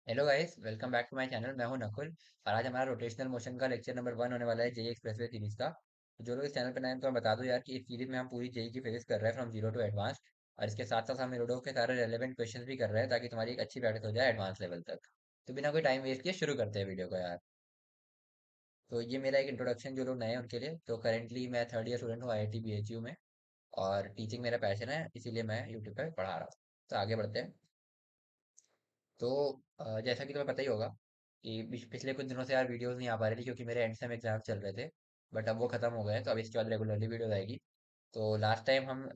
Hello guys, welcome back to my channel. मैं हूं नकुल। और आज हमारा रोटेशनल मोशन का लेक्चर नंबर 1 होने वाला है, जेई एक्सप्रेसवे सीरीज का। तो जो लोग इस चैनल पर नए हैं, तो मैं बता दूं यार कि इस सीरीज में हम पूरी जेई की फिजिक्स कर रहे हैं फ्रॉम जीरो टू एडवांस। और इसके साथ साथ हम रोडो के सारे रेलेवेंट क्वेश्चंस भी कर रहे हैं, ताकि तुम्हारी एक अच्छी प्रैक्टिस हो जाए एडवांस लेवल तक। तो बिना कोई टाइम वेस्ट किए शुरू करते हैं वीडियो को यार। तो ये मेरा एक इंट्रोडक्शन जो लोग नए हैं उनके लिए। तो करेंटली मैं थर्ड ईयर स्टूडेंट हूँ आईआईटी बीएचयू में। और टीचिंग मेरा पैशन है, इसीलिए मैं यूट्यूब पर पढ़ा रहा हूँ। तो आगे बढ़ते हैं। तो जैसा कि तुम्हें पता ही होगा कि पिछले कुछ दिनों से यार वीडियोस नहीं आ पा रही थी, क्योंकि मेरे एंड सेम एग्जाम चल रहे थे। बट अब वो खत्म हो गए हैं, तो अब इसके बाद रेगुलरली वीडियोस आएगी। तो लास्ट टाइम हम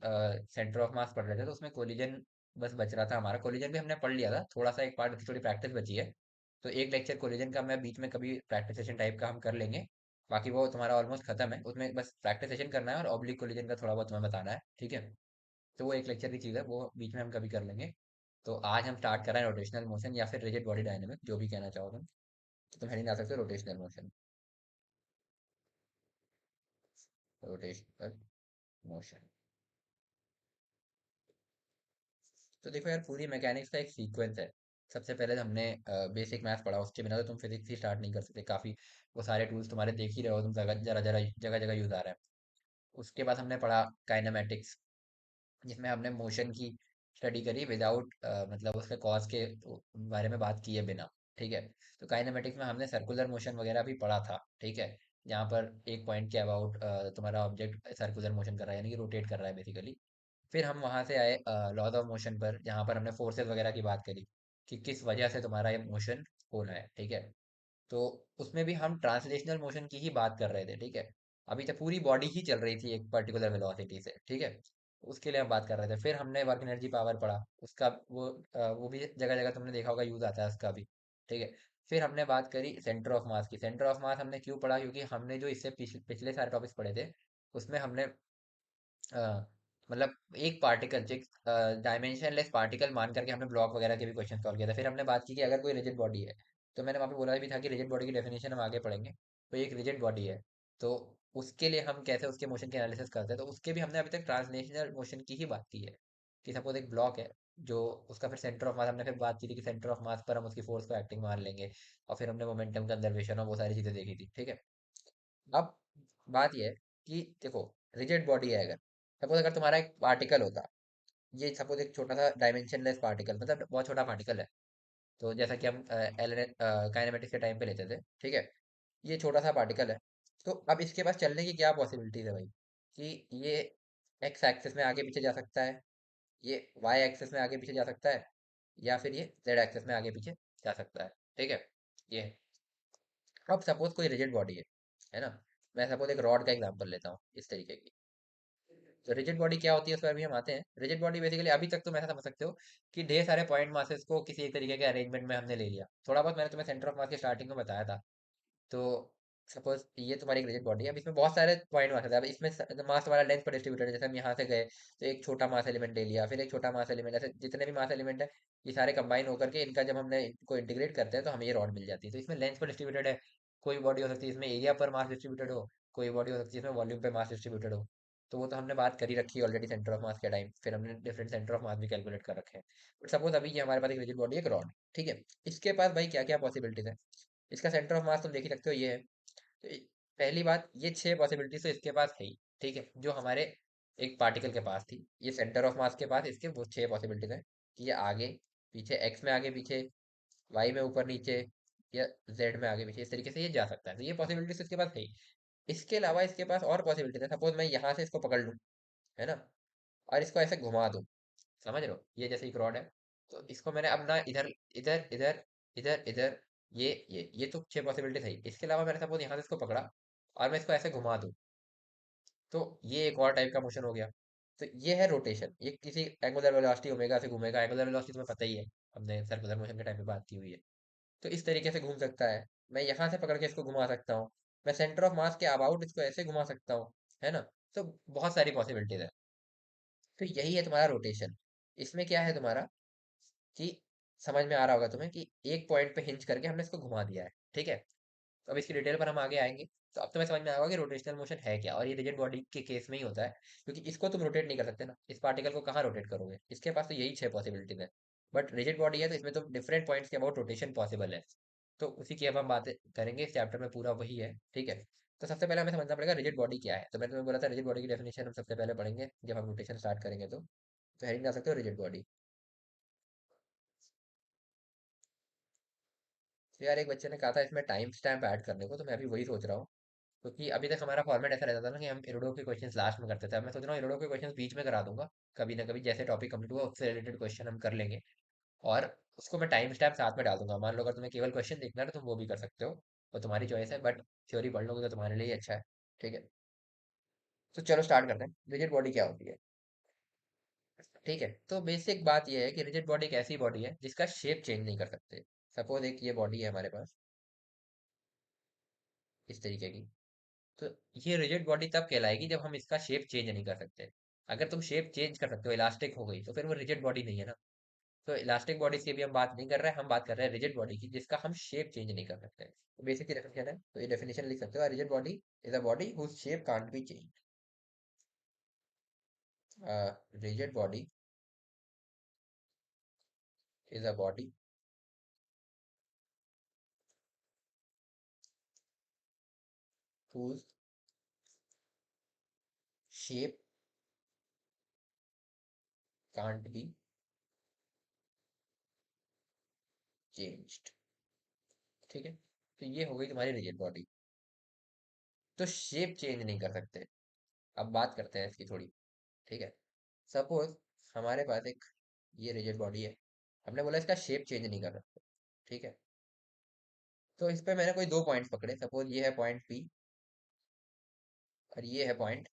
सेंटर ऑफ मास पढ़ रहे थे, तो उसमें कोलिजन बस बच रहा था हमारा। कोलिजन भी हमने पढ़ लिया था, थोड़ा सा एक पार्ट थोड़ी प्रैक्टिस बची है। तो एक लेक्चर कोलिजन का मैं बीच में कभी प्रैक्टिस सेशन टाइप का हम कर लेंगे। बाकी वो तुम्हारा ऑलमोस्ट खत्म है, उसमें बस प्रैक्टिस सेशन करना है और ऑब्लिक कोलिजन का थोड़ा बहुत तुम्हें बताना है, ठीक है। तो वो एक लेक्चर की चीज़ है, वो बीच में हम कभी कर लेंगे। तो आज हम स्टार्ट कर रहे हैं रोटेशनल मोशन या फिर रिजिड बॉडी डायनेमिक, जो भी कहना चाहो तुम। तो तुम हेडिंग ला सकते हो रोटेशनल मोशन। Rotational motion. तो देखो यार, पूरी मैकेनिक्स का एक सीक्वेंस है। सबसे पहले हमने बेसिक मैथ पढ़ा, उसके बिना तो तुम फिजिक्स ही स्टार्ट नहीं कर सकते। काफ़ी वो सारे टूल्स तुम्हारे देख ही रहे हो तुम, जगह जरा जरा जगह जगह यूज आ रहा है। उसके बाद हमने पढ़ा काइनेमेटिक्स, जिसमें हमने मोशन की स्टडी करी विदाउट मतलब उसके कॉज के बारे में बात किए बिना, ठीक है। तो काइनेमेटिक्स में हमने सर्कुलर मोशन वगैरह भी पढ़ा था, ठीक है। जहाँ पर एक पॉइंट के अबाउट तुम्हारा ऑब्जेक्ट सर्कुलर मोशन कर रहा है, यानी कि रोटेट कर रहा है बेसिकली। फिर हम वहाँ से आए लॉज ऑफ मोशन पर, जहाँ पर हमने फोर्सेस वगैरह की बात करी कि किस वजह से तुम्हारा ये मोशन हो रहा है, ठीक है। तो उसमें भी हम ट्रांसलेशनल मोशन की ही बात कर रहे थे, ठीक है। अभी तक पूरी बॉडी ही चल रही थी एक पर्टिकुलर वेलोसिटी से, ठीक है। उसके लिए हम बात कर रहे थे। फिर हमने वर्क एनर्जी पावर पढ़ा, उसका वो भी जगह जगह तुमने देखा होगा यूज आता है उसका भी, ठीक है। फिर हमने बात करी सेंटर ऑफ मास की। सेंटर ऑफ मास हमने क्यों पढ़ा, क्योंकि हमने जो इससे पिछले सारे टॉपिक्स पढ़े थे, उसमें हमने अ, मतलब एक पार्टिकल जो डायमेंशनलेस पार्टिकल मान करके हमने ब्लॉक वगैरह के भी क्वेश्चन सॉल्व किया था। फिर हमने बात की कि अगर कोई रिजिड बॉडी है, तो मैंने वहाँ पे बोला भी था कि रिजिड बॉडी की डेफिनेशन हम आगे पढ़ेंगे। तो एक रिजिड बॉडी है, तो उसके लिए हम कैसे उसके मोशन की एनालिसिस करते हैं, तो उसके भी हमने अभी तक ट्रांसलेशनल मोशन की ही बात की है। कि सपोज एक ब्लॉक है, जो उसका फिर सेंटर ऑफ मास हमने फिर बात की थी कि सेंटर ऑफ मास पर हम उसकी फोर्स को एक्टिंग मान लेंगे। और फिर हमने मोमेंटम कंजर्वेशन और वो सारी चीजें देखी थी, ठीक है। अब बात यह है कि देखो, रिजिड बॉडी है, अगर सपोज अगर तुम्हारा एक पार्टिकल होता, ये सपोज एक छोटा सा डायमेंशनलेस पार्टिकल, मतलब बहुत छोटा पार्टिकल है। तो जैसा कि हम काइनेमेटिक्स के टाइम पे लेते थे, ठीक है। ये छोटा सा पार्टिकल है। तो अब इसके पास चलने की क्या पॉसिबिलिटीज है भाई, कि ये एक्स एक्सिस में आगे पीछे जा सकता है, ये वाई एक्सिस में आगे पीछे जा सकता है, या फिर ये जेड एक्सिस में आगे पीछे जा सकता है, ठीक है। ये अब सपोज कोई रिजिड बॉडी है ना। मैं सपोज एक रॉड का एग्जांपल लेता हूँ इस तरीके की। तो रिजिड बॉडी क्या होती है, उस पर अभी हम आते हैं। रिजिड बॉडी बेसिकली अभी तक तुम ऐसा समझ सकते हो कि ढेर सारे पॉइंट मासेस को किसी एक तरीके के अरेंजमेंट में हमने ले लिया। थोड़ा बहुत मैंने तुम्हें सेंटर ऑफ मास की स्टार्टिंग में बताया था। तो सपोज ये तुम्हारी एक रिजिड बॉडी है, अब इसमें बहुत सारे पॉइंट मास है। अब इसमें मास तुम्हारा लेंथ पर डिस्ट्रीब्यूटेड है। जैसे हम यहाँ से गए तो एक छोटा मास एलिमेंट ले लिया, फिर एक छोटा मास एलिमेंट, ऐसे जितने भी मास एलिमेंट है, ये सारे कंबाइन होकर के इनका जब हमने इनको इंटीग्रेट करते हैं, तो हमें ये रॉड मिल जाती है। तो इसमें लेंथ पर डिस्ट्रीब्यूटेड है। कोई बॉडी हो सकती है इसमें एरिया पर मास डिस्ट्रीब्यूटेड हो, कोई बॉडी हो सकती है इसमें वॉल्यूम पे मास डिस्ट्रीब्यूटेड हो। तो वो तो हमने बात करी रखी है ऑलरेडी सेंटर ऑफ मास के टाइम। फिर हमने डिफरेंट सेंटर ऑफ मास भी कैलकुलेट कर रखे हैं। बट सपोज अभी ये हमारे पास एक रिजिड बॉडी, एक रॉड, ठीक है। इसके पास भाई क्या क्या पॉसिबिलिटीज है। इसका सेंटर ऑफ मास तुम देख ही सकते हो, ये है। तो पहली बात, ये 6 पॉसिबिलिटीज तो इसके पास है ही, ठीक है। जो हमारे एक पार्टिकल के पास थी, ये सेंटर ऑफ मास के पास इसके वो 6 पॉसिबिलिटीज है कि ये आगे पीछे, एक्स में आगे पीछे, वाई में ऊपर नीचे, या जेड में आगे पीछे, इस तरीके से ये जा सकता है। तो ये पॉसिबिलिटीज इसके पास है ही। इसके अलावा इसके पास और पॉसिबिलिटीज है। सपोज मैं यहाँ से इसको पकड़ लूँ, है ना, और इसको ऐसे घुमा दूँ, समझ रहे हो, ये जैसे एक रॉड है। तो इसको मैंने अब ना इधर इधर इधर इधर इधर, ये तो 6 पॉसिबिलिटी थी। इसके अलावा मैंने सपोज यहाँ से इसको पकड़ा और मैं इसको ऐसे घुमा दूँ, तो ये एक और टाइप का मोशन हो गया। तो ये है रोटेशन। ये किसी एंगुलर वेलोसिटी ओमेगा से घूमेगा। एंगुलर वेलोसिटी तुम्हें पता ही है, हमने सर्कुलर मोशन के टाइम पे बात की हुई है। तो इस तरीके से घूम सकता है। मैं यहाँ से पकड़ के इसको घुमा सकता हूँ। मैं सेंटर ऑफ मास के अबाउट इसको ऐसे घुमा सकता हूँ, है ना। तो बहुत सारी पॉसिबिलिटीज है। तो यही है तुम्हारा रोटेशन। इसमें क्या है तुम्हारा, कि समझ में आ रहा होगा तुम्हें कि एक पॉइंट पे हिंज करके हमने इसको घुमा दिया है, ठीक है। तो अब इसकी डिटेल पर हम आगे आएंगे। तो अब तुम्हें समझ में आएगा कि रोटेशनल मोशन है क्या, और ये रिजिड बॉडी के केस में ही होता है। क्योंकि इसको तुम रोटेट नहीं कर सकते ना, इस पार्टिकल को कहाँ रोटेट करोगे, इसके पास तो यही 6 पॉसिबिलिटीज है। बट रिजिड बॉडी है तो इसमें तो डिफरेंट पॉइंट्स के अबाउट रोटेशन पॉसिबल है। तो उसी की अब हम बातें करेंगे इस चैप्टर में, पूरा वही है, ठीक है। तो सबसे पहले हमें समझना पड़ेगा रिजिड बॉडी क्या है। तो मैंने तुम्हें बोला था रिजिड बॉडी की डेफिनेशन हम सबसे पहले पढ़ेंगे जब हम रोटेशन स्टार्ट करेंगे। तो हेडिंग डाल सकते हो रिजिड बॉडी। तो यार एक बच्चे ने कहा था इसमें टाइम स्टैम्प ऐड करने को, तो मैं अभी वही सोच रहा हूँ। क्योंकि अभी तक हमारा फॉर्मेट ऐसा रहता था ना कि हम इरोडो के क्वेश्चंस लास्ट में करते थे। अब मैं सोच रहा हूँ इरोडो के क्वेश्चंस बीच में करा दूंगा, कभी ना कभी जैसे टॉपिक कंप्लीट हुआ उससे रिलेटेड क्वेश्चन हम कर लेंगे। और उसको मैं टाइम स्टैम्प साथ में डाल दूंगा। मान लो अगर तुम्हें केवल क्वेश्चन देखना है तो तुम वो भी कर सकते हो, वो तुम्हारी चॉइस है, बट थ्योरी पढ़ लोगे तो तुम्हारे लिए ही अच्छा है, ठीक है। तो चलो स्टार्ट करते हैं, रिजिड बॉडी क्या होती है। ठीक है, तो बेसिक बात यह है कि रिजिड बॉडी एक ऐसी बॉडी है जिसका शेप चेंज नहीं कर सकते। सपोज एक ये बॉडी है हमारे पास, इस तरीके की। तो ये रिजिड बॉडी तब कहलाएगी जब हम इसका शेप चेंज नहीं कर सकते। अगर तुम शेप चेंज कर सकते हो, इलास्टिक हो गई, तो फिर वो रिजिड बॉडी नहीं है ना। तो इलास्टिक बॉडीज की भी हम बात नहीं कर रहे हैं, हम बात कर रहे हैं रिजिड बॉडी की जिसका हम शेप चेंज नहीं कर सकते। तो बेसिक डेफिनेशन है, तो ये डेफिनेशन लिख सकते हो, rigid body is a body whose shape can't be change. Rigid body is a body whose shape can't be changed. ठीक है, तो ये हो गई तुम्हारी रिजिड बॉडी। तो शेप चेंज नहीं कर सकते। अब बात करते हैं इसकी थोड़ी, ठीक है। सपोज हमारे पास एक ये रिजिड बॉडी है, हमने बोला इसका शेप चेंज नहीं कर सकते, ठीक है। तो इस पे मैंने कोई दो पॉइंट्स पकड़े, सपोज ये है पॉइंट पी और ये है पॉइंट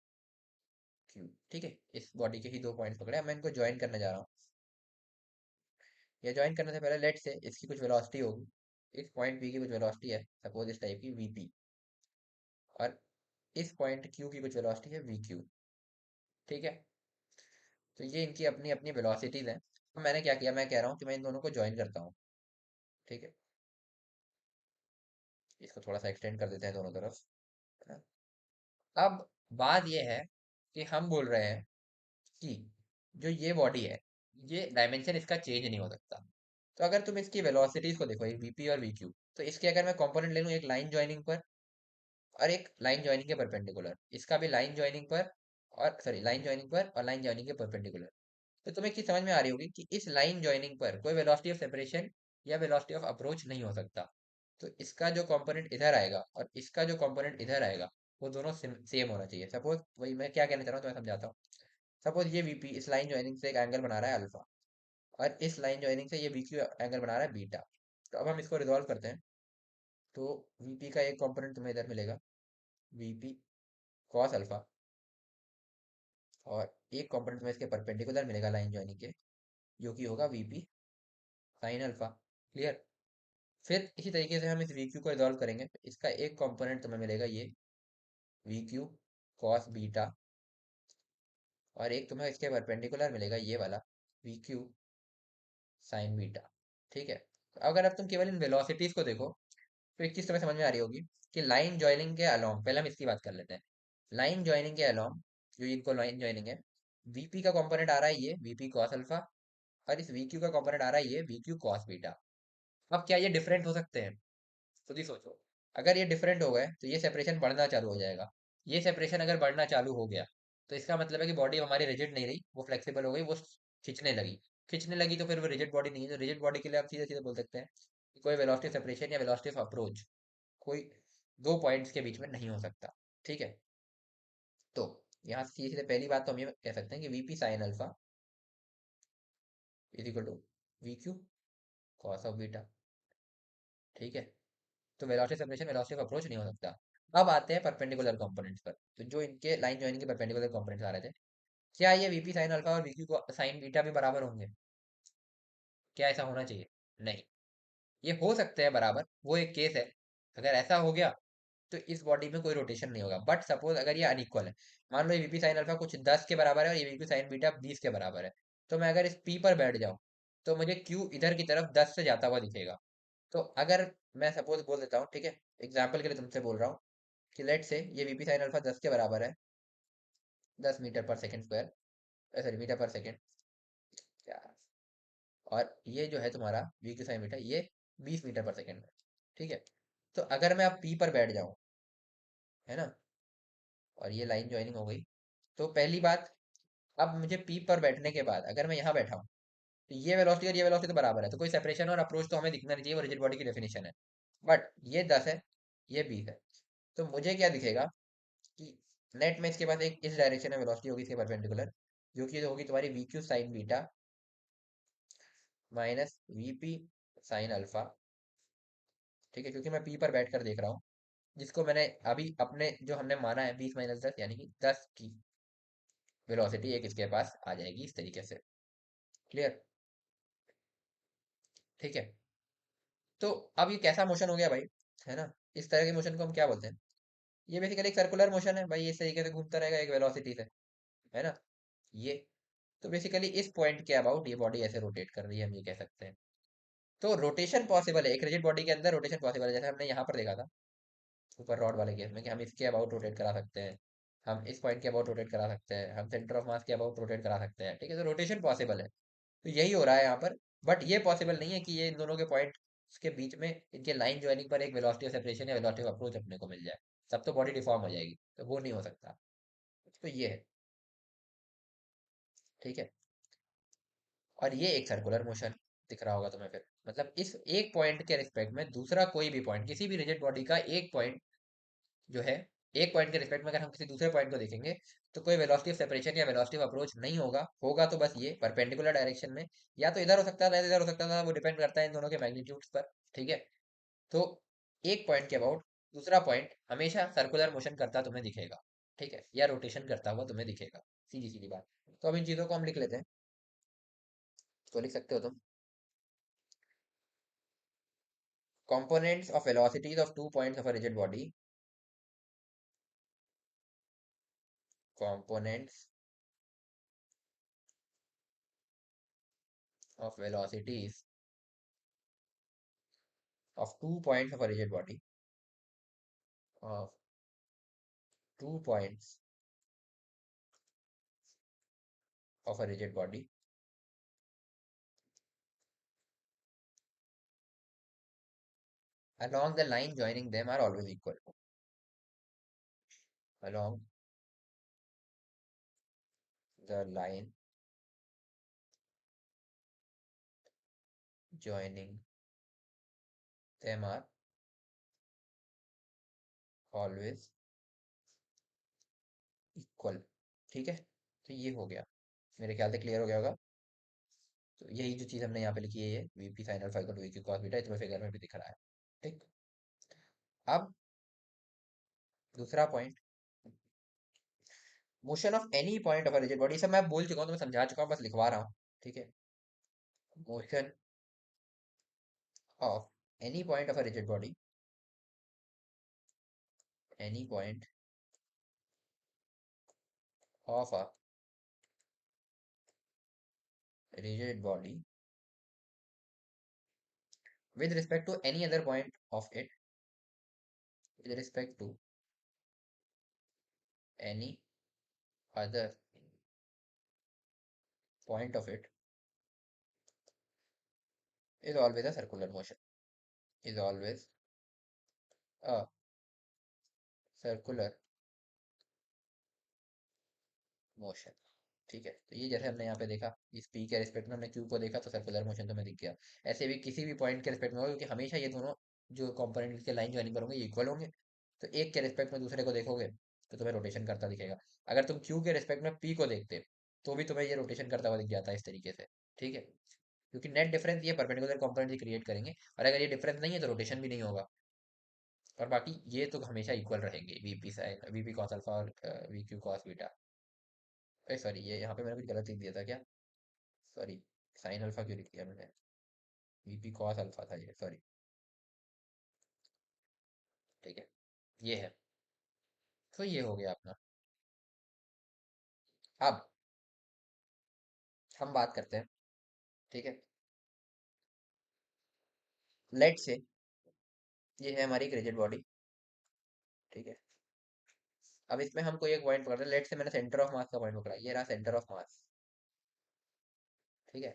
क्यू, ठीक है। इस बॉडी के ही दो पॉइंट्स पकड़े, अब मैं इनको ज्वाइन करने जा रहा हूँ। या ज्वाइन करने से पहले लेट से इसकी कुछ वेलोसिटी होगी, इस पॉइंट पी की कुछ वेलोसिटी है सपोज इस टाइप की वीपी, और इस पॉइंट क्यू की कुछ वेलोसिटी है वी क्यू, ठीक है। तो ये इनकी अपनी अपनी वेलोसिटीज हैं। तो मैंने क्या किया, मैं कह रहा हूँ कि मैं इन दोनों को ज्वाइन करता हूँ, ठीक है। इसको थोड़ा सा एक्सटेंड कर देते हैं दोनों तरफ, है ना। अब बात ये है कि हम बोल रहे हैं कि जो ये बॉडी है, ये डायमेंशन इसका चेंज नहीं हो सकता। तो अगर तुम इसकी वेलोसिटीज को देखो, एक वीपी और वीक्यू, तो इसके अगर मैं कंपोनेंट ले लूँ एक लाइन ज्वाइनिंग पर और एक लाइन ज्वाइनिंग के परपेंडिकुलर, इसका भी लाइन ज्वाइनिंग पर और सॉरी लाइन ज्वाइनिंग पर और लाइन ज्वाइनिंग के परपेंडिकुलर, तो तुम्हें एक चीज समझ में आ रही होगी कि इस लाइन ज्वाइनिंग पर कोई वेलोसिटी ऑफ सेपरेशन या वेलोसिटी ऑफ अप्रोच नहीं हो सकता। तो इसका जो कंपोनेंट इधर आएगा और इसका जो कंपोनेंट इधर आएगा, वो दोनों सेम होना चाहिए। सपोज वही मैं क्या कहना चाह रहा हूँ तो मैं समझाता हूँ। सपोज ये वीपी इस लाइन ज्वाइनिंग से एक एंगल बना रहा है अल्फा, और इस लाइन ज्वाइनिंग से ये वीक्यू एंगल बना रहा है बीटा। तो अब हम इसको रिजॉल्व करते हैं। तो वीपी का एक कंपोनेंट तुम्हें इधर मिलेगा वीपी कॉस अल्फा, और एक कंपोनेंट तुम्हें इसके परपेंडिकुलर मिलेगा लाइन ज्वाइनिंग के, जो कि होगा वीपी साइन अल्फा। क्लियर। फिर इसी तरीके से हम इस वी क्यू को रिजॉल्व करेंगे, इसका एक कंपोनेंट तुम्हें मिलेगा ये वी क्यू कॉस बीटा, और एक तुम्हें इसके परपेंडिकुलर मिलेगा ये वाला वी क्यू साइन बीटा, ठीक है। अगर अब तुम केवल इन वेलोसिटीज को देखो, तो एक चीज तुम्हें समझ में आ रही होगी कि लाइन ज्वाइनिंग के अलोंग, पहले हम इसकी बात कर लेते हैं। लाइन ज्वाइनिंग के अलोंग, जो इनको लाइन ज्वाइनिंग है, वीपी का कंपोनेंट आ रहा है ये वीपी कॉस अल्फा, और इस वीक्यू का कंपोनेंट आ रहा है ये वीक्यू कॉस बीटा। अब क्या ये डिफरेंट हो सकते हैं? खुद ही सोचो। अगर ये डिफरेंट हो गए तो ये सेपरेशन बढ़ना चालू हो जाएगा। ये सेपरेशन अगर बढ़ना चालू हो गया, तो इसका मतलब है कि बॉडी हमारी रिजिड नहीं रही, वो फ्लेक्सिबल हो गई, वो खिंचने लगी। खिंचने लगी तो फिर वो रिजिड बॉडी नहीं है। तो रिजिड बॉडी के लिए आप सीधे सीधे बोल सकते हैं कि कोई वेलोसिटी सेपरेशन या वेलोसिटी ऑफ अप्रोच कोई दो पॉइंट्स के बीच में नहीं हो सकता, ठीक है। तो यहाँ से सीधे सीधे पहली बात तो हम ये कह सकते हैं कि VP sine alpha is equal to V Q cos of beta, ठीक है। तो velocity separation velocity of approach नहीं हो सकता। अब आते हैं परपेंडिकुलर कंपोनेंट्स पर। तो जो इनके लाइन ज्वाइनिंग के परपेंडिकुलर कंपोनेंट्स आ रहे थे, क्या ये वीपी साइन अल्फा और वीक्यू को साइन बीटा भी बराबर होंगे? क्या ऐसा होना चाहिए? नहीं। ये हो सकते हैं बराबर, वो एक केस है। अगर ऐसा हो गया तो इस बॉडी में कोई रोटेशन नहीं होगा। बट सपोज अगर ये अनइक्वल है, मान लो ये वीपी साइन अल्फा कुछ 10 के बराबर है और ये वीपी साइन बीटा 20 के बराबर है, तो मैं अगर इस पी पर बैठ जाऊं तो मुझे क्यू इधर की तरफ 10 से जाता हुआ दिखेगा। तो अगर मैं सपोज बोल देता हूँ, ठीक है, एग्जाम्पल के लिए तुमसे बोल रहा हूँ कि लेट से ये वीपी साइन अल्फा 10 के बराबर है, 10 मीटर पर सेकंड स्क्वायर, सॉरी मीटर पर सेकंड, और ये जो है तुम्हारा वी क्यू साइन बीटा, ये 20 मीटर पर सेकेंड है। ठीक है। तो अगर मैं अब पी पर बैठ जाऊं, है ना, और ये लाइन ज्वाइनिंग हो गई, तो पहली बात, अब मुझे पी पर बैठने के बाद अगर मैं यहाँ बैठा हूँ, तो ये वेलोसिटी और ये वेलोसिटी तो बराबर है, तो कोई सेपरेशन और अप्रोच तो हमें दिखना नहीं चाहिए, वो रिजिड बॉडी की डेफिनेशन है। बट ये 10 है, ये 20 है, तो मुझे क्या दिखेगा कि नेट में इसके पास एक इस डायरेक्शन में वेलोसिटी होगी इसके परपेंडिकुलर, जो कि होगी तुम्हारी we Q sine beta minus we P sine alpha. ठीक है, क्योंकि मैं पी पर बैठ कर देख रहा हूँ, जिसको मैंने अभी अपने जो हमने माना है 20 - 10 यानी कि 10 की वेलोसिटी एक इसके पास आ जाएगी इस तरीके से। क्लियर? ठीक है। तो अब ये कैसा मोशन हो गया भाई, है ना, इस तरह के मोशन को हम क्या बोलते हैं? ये बेसिकली एक सर्कुलर मोशन है भाई, इस तरीके से घूमता रहेगा एक वेलोसिटी से, है ना, ये। तो बेसिकली इस पॉइंट के अबाउट ये बॉडी ऐसे रोटेट कर रही है, हम ये कह सकते हैं। तो रोटेशन पॉसिबल है एक रिजिड बॉडी के अंदर, रोटेशन पॉसिबल है, जैसे हमने यहाँ पर देखा था सुपर रॉड वाले केस में, कि हम इसके अबाउट रोटेट करा सकते हैं, हम इस पॉइंट के अबाउट रोटेट करा सकते हैं, हम सेंटर ऑफ मास के अबाउट रोटेट करा सकते हैं। ठीक है, तो रोटेशन पॉसिबल है। तो यही हो रहा है यहाँ पर। बट ये पॉसिबल नहीं है कि ये इन दोनों के पॉइंट के बीच में इनके लाइन ज्वाइनिंग पर एक वेलोसिटी ऑफ सेपरेशन या वेलोसिटी ऑफ अप्रोच अपने को मिल जाए, तब तो बॉडी डिफॉर्म हो जाएगी, तो वो नहीं हो सकता। तो ये है। ठीक है। और ये एक सर्कुलर मोशन दिख रहा होगा तुम्हें फिर, मतलब इस एक पॉइंट के रिस्पेक्ट में दूसरा कोई भी पॉइंट, किसी भी रिजिड बॉडी का एक पॉइंट जो है, एक पॉइंट के रिस्पेक्ट में अगर हम किसी दूसरे पॉइंट को देखेंगे, तो कोई वेलोसिटी ऑफ सेपरेशन या वेलोसिटी ऑफ अप्रोच नहीं होगा, होगा तो बस ये परपेंडिकुलर डायरेक्शन में, या तो इधर हो सकता था या इधर हो सकता था, वो डिपेंड करता है इन दोनों के मैग्नीट्यूड्स पर। ठीक है। तो एक पॉइंट के अबाउट दूसरा पॉइंट हमेशा सर्कुलर मोशन करता तुम्हें दिखेगा। ठीक है, या रोटेशन करता हुआ तुम्हें दिखेगा, सीधी सीधी बात। तो अब इन चीजों को हम लिख लेते हैं। तो लिख सकते हो तुम, components of velocities of 2 points of a rigid body, components of velocities of 2 points of a rigid body, of 2 points of a rigid body along the line joining them are always equal. Along the line joining them are always equal. ठीक है, तो ये हो गया, मेरे ख्याल से clear हो गया होगा। तो यही जो चीज़ हमने यहाँ पे लिखी है, ये V P sine alpha equal to V Q cos beta, इसमें फिगर में भी दिख रहा है। ठीक। अब दूसरा point, motion of any point of a rigid body, सब मैं बोल चुका हूँ, तुम्हें समझा चुका हूँ, बस लिखवा रहा हूँ। ठीक है। Motion of any point of a rigid body, any point of a rigid body with respect to any other point of it, with respect to any other point of it, is always a circular motion, is always a circular motion. ठीक है, तो ये जैसे हमने यहाँ पे देखा, इस पी के रिस्पेक्ट में हमने क्यू को देखा, तो सर्कुलर मोशन तो में दिख गया। ऐसे भी किसी भी पॉइंट के रिस्पेक्ट में होगा, क्योंकि हमेशा ये दोनों जो कंपोनेंट के लाइन ज्वाइनिंग पर होंगे ये इक्वल होंगे, तो एक के रिस्पेक्ट में दूसरे को देखोगे तो तुम्हें रोटेशन करता दिखेगा। अगर तुम क्यू के रिस्पेक्ट में पी को देखते तो भी तुम्हें ये रोटेशन करता हुआ दिख जाता है इस तरीके से। ठीक है, क्योंकि नेट डिफरेंस ये परपेंडिकुलर कंपोनेंट ही क्रिएट करेंगे, और अगर ये डिफरेंस नहीं है तो रोटेशन भी नहीं होगा। और बाकी ये तो हमेशा इक्वल रहेंगे, VP sine VP cos alpha और V Q cos beta. Sorry, ये यहाँ पे मैंने कुछ गलत लिख दिया था क्या? सॉरी, साइन अल्फा क्यों लिख दिया मैंने, वीपी कॉस अल्फा था ये, सॉरी। ठीक है, ये है। तो ये हो गया अपना। अब हम बात करते हैं। ठीक है, लेट से ये है हमारी एक रिजिड बॉडी। ठीक है, अब इसमें हम कोई एक पॉइंट पकड़ते हैं, लेट से मैंने सेंटर ऑफ मास का पॉइंट पकड़ा, ये रहा सेंटर ऑफ मास। ठीक है,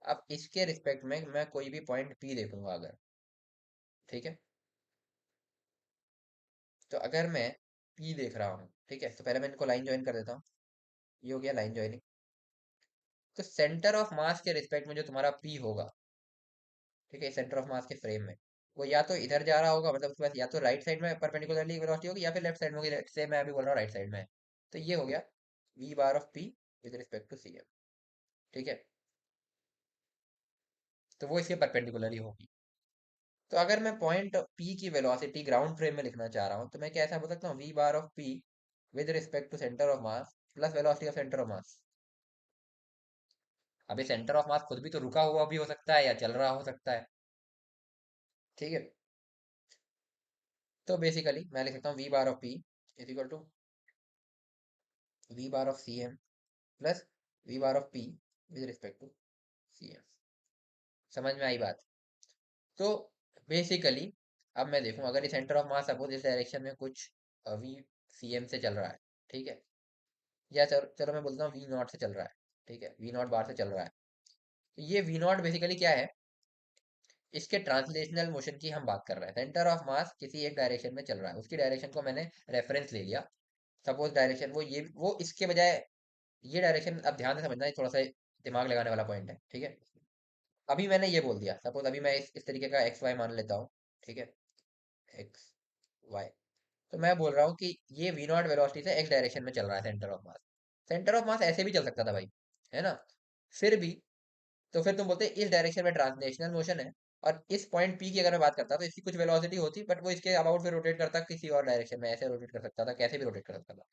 अब इसके रिस्पेक्ट में मैं कोई भी पॉइंट पी देखूंगा अगर, ठीक है, तो अगर मैं पी देख रहा हूँ, ठीक है, तो पहले मैं इनको लाइन ज्वाइन कर देता हूँ। ये हो गया लाइन ज्वाइनिंग। तो सेंटर ऑफ मास के रिस्पेक्ट में जो तुम्हारा पी होगा, ठीक है, सेंटर ऑफ मास के फ्रेम में, वो या तो इधर जा रहा होगा, मतलब उसके पास या तो राइट साइड में परपेंडिकुलरली वेलोसिटी होगी, या फिर लेफ्ट साइड में होगी, से मैं अभी बोल रहा हूँ राइट साइड में है। तो ये हो गया V bar of P with respect to C M, ठीक है, तो वो इसके परपेंडिकुलर ही होगी। तो अगर मैं पॉइंट पी की वेलोसिटी ग्राउंड फ्रेम में लिखना चाह रहा हूँ, तो मैं क्या ऐसा बोल सकता हूँ, V bar of P with respect to centre of mass plus velocity of centre of mass. अभी सेंटर ऑफ मास खुद भी तो रुका हुआ भी हो सकता है या चल रहा हो सकता है, ठीक है। तो बेसिकली मैं लिख सकता हूँ V bar of P is equal to V bar of C M plus V bar of P with respect to C M. समझ में आई बात? तो बेसिकली अब मैं देखूं, अगर ये सेंटर ऑफ मास सपोज इस डायरेक्शन में कुछ वी सी एम से चल रहा है, ठीक है, या चलो चलो मैं बोलता हूँ वी नॉट से चल रहा है, ठीक है, वी नॉट बार से चल रहा है। तो ये वी नॉट बेसिकली क्या है, इसके ट्रांसलेशनल मोशन की हम बात कर रहे हैं। सेंटर ऑफ मास किसी एक डायरेक्शन में चल रहा है, उसकी डायरेक्शन को मैंने रेफरेंस ले लिया। सपोज डायरेक्शन वो इसके बजाय ये डायरेक्शन, अब ध्यान से समझना, ये थोड़ा सा दिमाग लगाने वाला पॉइंट है, ठीक है। अभी मैंने ये बोल दिया, सपोज अभी मैं इस तरीके का एक्स वाई मान लेता हूँ, ठीक है, एक्स वाई। तो मैं बोल रहा हूँ कि ये वी नॉट वेलोसिटी से एक्स डायरेक्शन में चल रहा है centre of mass. Centre of मास ऐसे भी चल सकता था भाई, है ना, फिर भी। तो फिर तुम बोलते इस डायरेक्शन में ट्रांसलेशनल मोशन है, और इस पॉइंट पी की अगर मैं बात करता तो इसकी कुछ वेलोसिटी होती, बट वो इसके अबाउट फिर रोटेट करता किसी और डायरेक्शन में, ऐसे रोटेट कर सकता था, कैसे भी रोटेट कर सकता था।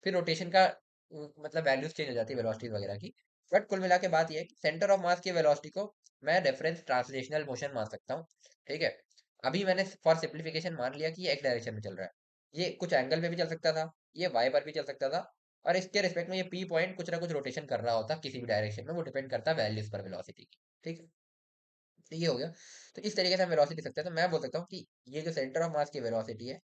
फिर रोटेशन का मतलब वैल्यूज चेंज हो जाती है वेलोसिटी वगैरह की। बट कुल मिला के बात ये है कि सेंटर ऑफ मास की वेलोसिटी को मैं रेफरेंस ट्रांसलेशनल मोशन मान सकता हूँ, ठीक है। अभी मैंने फॉर सिंप्लीफिकेशन मान लिया कि ये एक्स डायरेक्शन में चल रहा है, ये कुछ एंगल पे भी चल सकता था, ये वाई पर भी चल सकता था, और इसके रिस्पेक्ट में ये पी पॉइंट कुछ ना कुछ रोटेशन कर रहा होता किसी भी डायरेक्शन में, वो डिपेंड करता है वैल्यूज पर वेलोसिटी की, ठीक है। तो ये हो गया। तो इस तरीके से हम वेलोसिटी सकते हैं। तो मैं बोल सकता हूँ कि ये जो सेंटर ऑफ मास की वेलोसिटी है,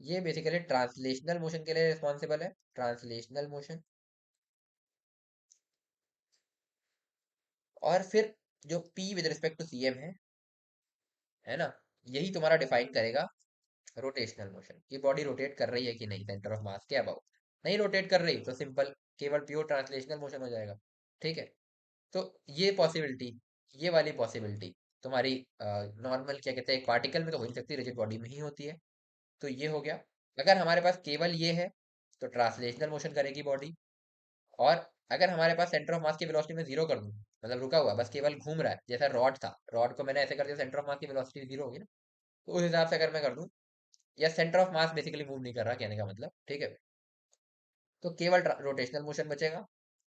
ये बेसिकली ट्रांसलेशनल मोशन के लिए रिस्पॉन्सिबल है, ट्रांसलेशनल मोशन। और फिर जो p with respect to C M है ना, यही तुम्हारा डिफाइन करेगा रोटेशनल मोशन, कि बॉडी रोटेट कर रही है कि नहीं सेंटर ऑफ मास के अबाउट। नहीं रोटेट कर रही तो सिंपल केवल प्योर ट्रांसलेशनल मोशन हो जाएगा, ठीक है। तो ये पॉसिबिलिटी, ये वाली पॉसिबिलिटी तुम्हारी नॉर्मल क्या कहते हैं, एक पार्टिकल में तो हो नहीं सकती, रिजिड बॉडी में ही होती है। तो ये हो गया। अगर हमारे पास केवल ये है तो ट्रांसलेशनल मोशन करेगी बॉडी। और अगर हमारे पास सेंटर ऑफ मास की वेलोसिटी में जीरो कर दूं, मतलब रुका हुआ बस केवल घूम रहा है, जैसा रॉड था, रॉड को मैंने ऐसे कर दिया, सेंटर ऑफ मास की वेलोसिटी जीरो होगी ना, तो उस हिसाब से अगर मैं कर दूं, या centre of mass basically move नहीं कर रहा कहने का मतलब, ठीक है, तो केवल रोटेशनल मोशन बचेगा,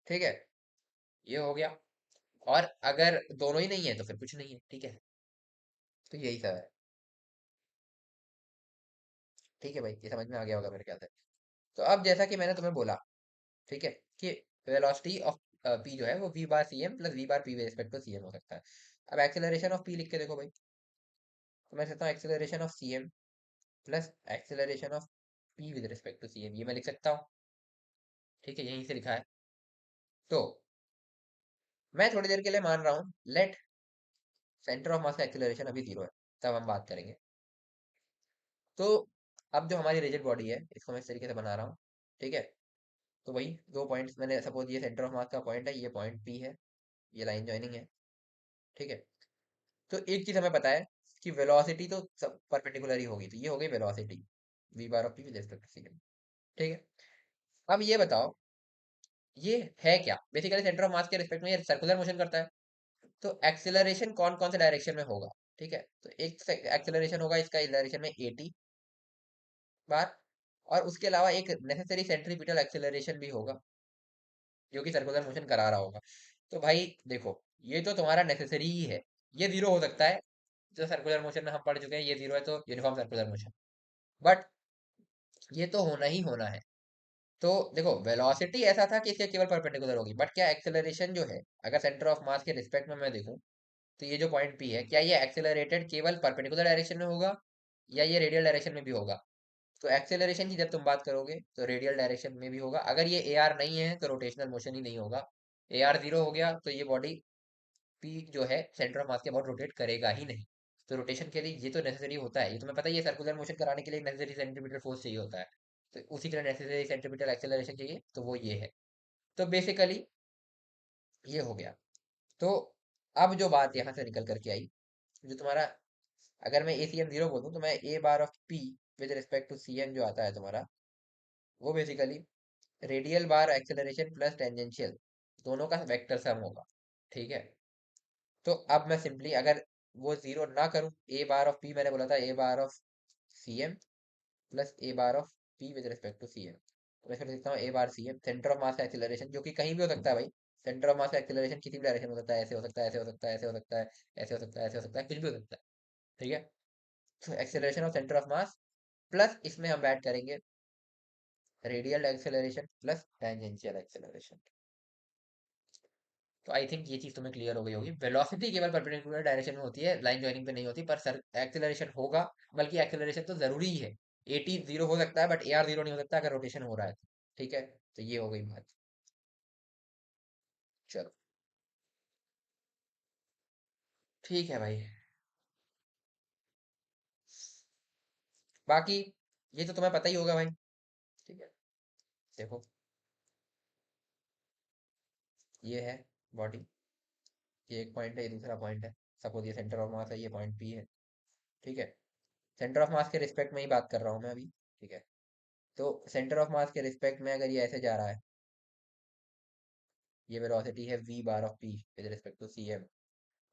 ठीक है। ये हो गया। और अगर दोनों ही नहीं है तो फिर कुछ नहीं है, ठीक है। तो यही सब है, ठीक है भाई, ये समझ में आ गया होगा मेरे ख्याल से। तो अब जैसा कि मैंने तुम्हें बोला, ठीक है, कि वेलोसिटी ऑफ पी जो है वो V bar C M plus V bar P with respect to C M हो सकता है। अब एक्सेलरेशन ऑफ पी लिख के देखो भाई, तो मैं कहता हूँ acceleration of C M plus acceleration of P with respect to C M, ये मैं लिख सकता हूँ, ठीक है, यहीं से लिखा है। तो मैं थोड़ी देर के लिए मान रहा हूँ, लेट सेंटर ऑफ मास का एक्सेलरेशन अभी जीरो है, तब हम बात करेंगे। तो अब जो हमारी रिजिड बॉडी है, इसको मैं इस तरीके से बना रहा हूँ, ठीक है। तो वही दो पॉइंट्स मैंने, सपोज ये सेंटर ऑफ मास का पॉइंट है, ये पॉइंट पी है, ये लाइन ज्वाइनिंग है, ठीक है। तो एक चीज हमें पता है कि वेलोसिटी तो सब परपेंडिकुलर ही होगी, तो ये हो गई velocity V bar of T with respect to C, ठीक है। अब ये बताओ, ये है क्या, बेसिकली सेंटर ऑफ मास के रिस्पेक्ट में ये सर्कुलर मोशन करता है। तो एक्सेलरेशन कौन कौन से डायरेक्शन में होगा, ठीक है। तो एक एक्सेलरेशन होगा इसका इस डायरेक्शन में 80 बार, और उसके अलावा एक नेसेसरी सेंट्रीपिटल एक्सेलरेशन भी होगा, जो कि सर्कुलर मोशन करा रहा होगा। तो भाई देखो, ये तो तुम्हारा नेसेसरी ही है, ये जीरो हो सकता है, जो सर्कुलर मोशन में हम पढ़ चुके हैं, ये जीरो है तो यूनिफॉर्म सर्कुलर मोशन। बट ये तो होना ही होना है। तो देखो, वेलोसिटी ऐसा था कि इसके केवल परपेंडिकुलर होगी, बट क्या एक्सेलरेशन जो है, अगर सेंटर ऑफ मास के रिस्पेक्ट में मैं देखूं, तो ये जो पॉइंट पी है, क्या ये एक्सेलरेटेड केवल परपेंडिकुलर डायरेक्शन में होगा, या ये रेडियल डायरेक्शन में भी होगा। तो एक्सेलरेशन की जब तुम बात करोगे तो रेडियल डायरेक्शन में भी होगा। अगर ये ए आर नहीं है तो रोटेशनल मोशन ही नहीं होगा। ए आर जीरो हो गया तो ये बॉडी पी जो है सेंटर ऑफ मास के अबाउट रोटेट करेगा ही नहीं। तो रोटेशन के लिए ये तो नेसेसरी होता है, ये तुम्हें पता ही है, सर्कुलर मोशन कराने के लिए नेसेसरी सेंटीमीटर फोर्स चाहिए होता है। तो उसी के लिए नेसेसरी सेंटीमीटर एक्सेलरेशन चाहिए, तो वो ये है। तो बेसिकली ये हो गया। तो अब जो बात यहाँ से निकल करके आई, जो तुम्हारा, अगर मैं ए सी एम जीरो बोलूँ तो मैं A bar of P with respect to C M जो आता है तुम्हारा, वो basically radial bar acceleration plus tangential दोनों का वेक्टर सम होगा। ठीक है। तो अब मैं सिंपली अगर वो जीरो ना करूं, ए बार ऑफ पी मैंने बोला था A bar of C M plus A bar of P with respect to C M, तो मैं फिर लिखता हूँ A bar C M centre of mass acceleration, जो कि कहीं भी हो सकता है भाई। सेंटर ऑफ मास एक्सेलरेशन किसी भी डायरेक्शन में हो सकता है, ऐसे हो सकता है, ऐसे हो सकता है, ऐसे हो सकता है, ऐसे हो सकता है, ऐसे हो सकता है, कुछ भी हो सकता है। ठीक है। तो acceleration of centre of mass plus इसमें हम ऐड करेंगे radial acceleration plus tangential acceleration. तो आई थिंक ये चीज तुम्हें क्लियर हो गई होगी। वेलोसिटी केवल परपेंडिकुलर डायरेक्शन में होती है, लाइन जॉइनिंग पे नहीं होती, पर सर एक्सेलरेशन होगा। बल्कि एक्सेलरेशन तो जरूरी ही है। एटी जीरो हो सकता है बट ए आर जीरो नहीं हो सकता अगर रोटेशन हो रहा है तो। ठीक है। तो ये हो गई बात। चलो, ठीक है भाई। बाकी ये तो तुम्हें पता ही होगा भाई। ठीक है। देखो, ये है बॉडी, ये एक पॉइंट है, ये दूसरा पॉइंट है। सपोज ये सेंटर ऑफ मास है, ये पॉइंट पी है। ठीक है। सेंटर ऑफ मास के रिस्पेक्ट में ही बात कर रहा हूँ मैं अभी। ठीक है। तो सेंटर ऑफ मास के रिस्पेक्ट में अगर ये ऐसे जा रहा है, ये वेलोसिटी है v bar of p with respect to C M,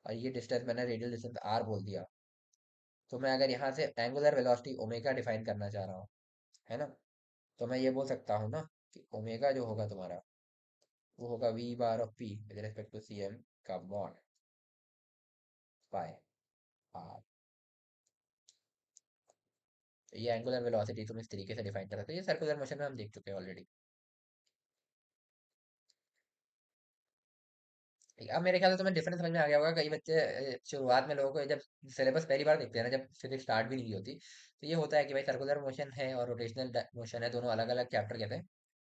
और ये डिस्टेंस मैंने रेडियल डिस्टेंस r बोल दिया। तो मैं अगर यहाँ से एंगुलर वेलोसिटी ओमेगा डिफाइन करना चाह रहा हूँ, है ना, तो मैं ये बोल सकता हूँ ना कि ओमेगा जो होगा तुम्हारा, वो होगा v bar of p with respect to C M का मॉड बाय r। ये एंगुलर वेलोसिटी तुम इस तरीके से डिफाइन कर सकते हो, ये सर्कुलर मोशन में हम देख चुके हैं ऑलरेडी। ठीक है, अब मेरे ख्याल से तुम्हें डिफरेंस समझ में आ गया होगा। कई बच्चे शुरुआत में लोगों को जब सिलेबस पहली बार देखते हैं ना, जब फिजिक्स स्टार्ट भी नहीं की होती, तो ये होता है कि भाई सर्कुलर मोशन है और रोटेशनल मोशन है, दोनों अलग अलग चैप्टर कहते हैं।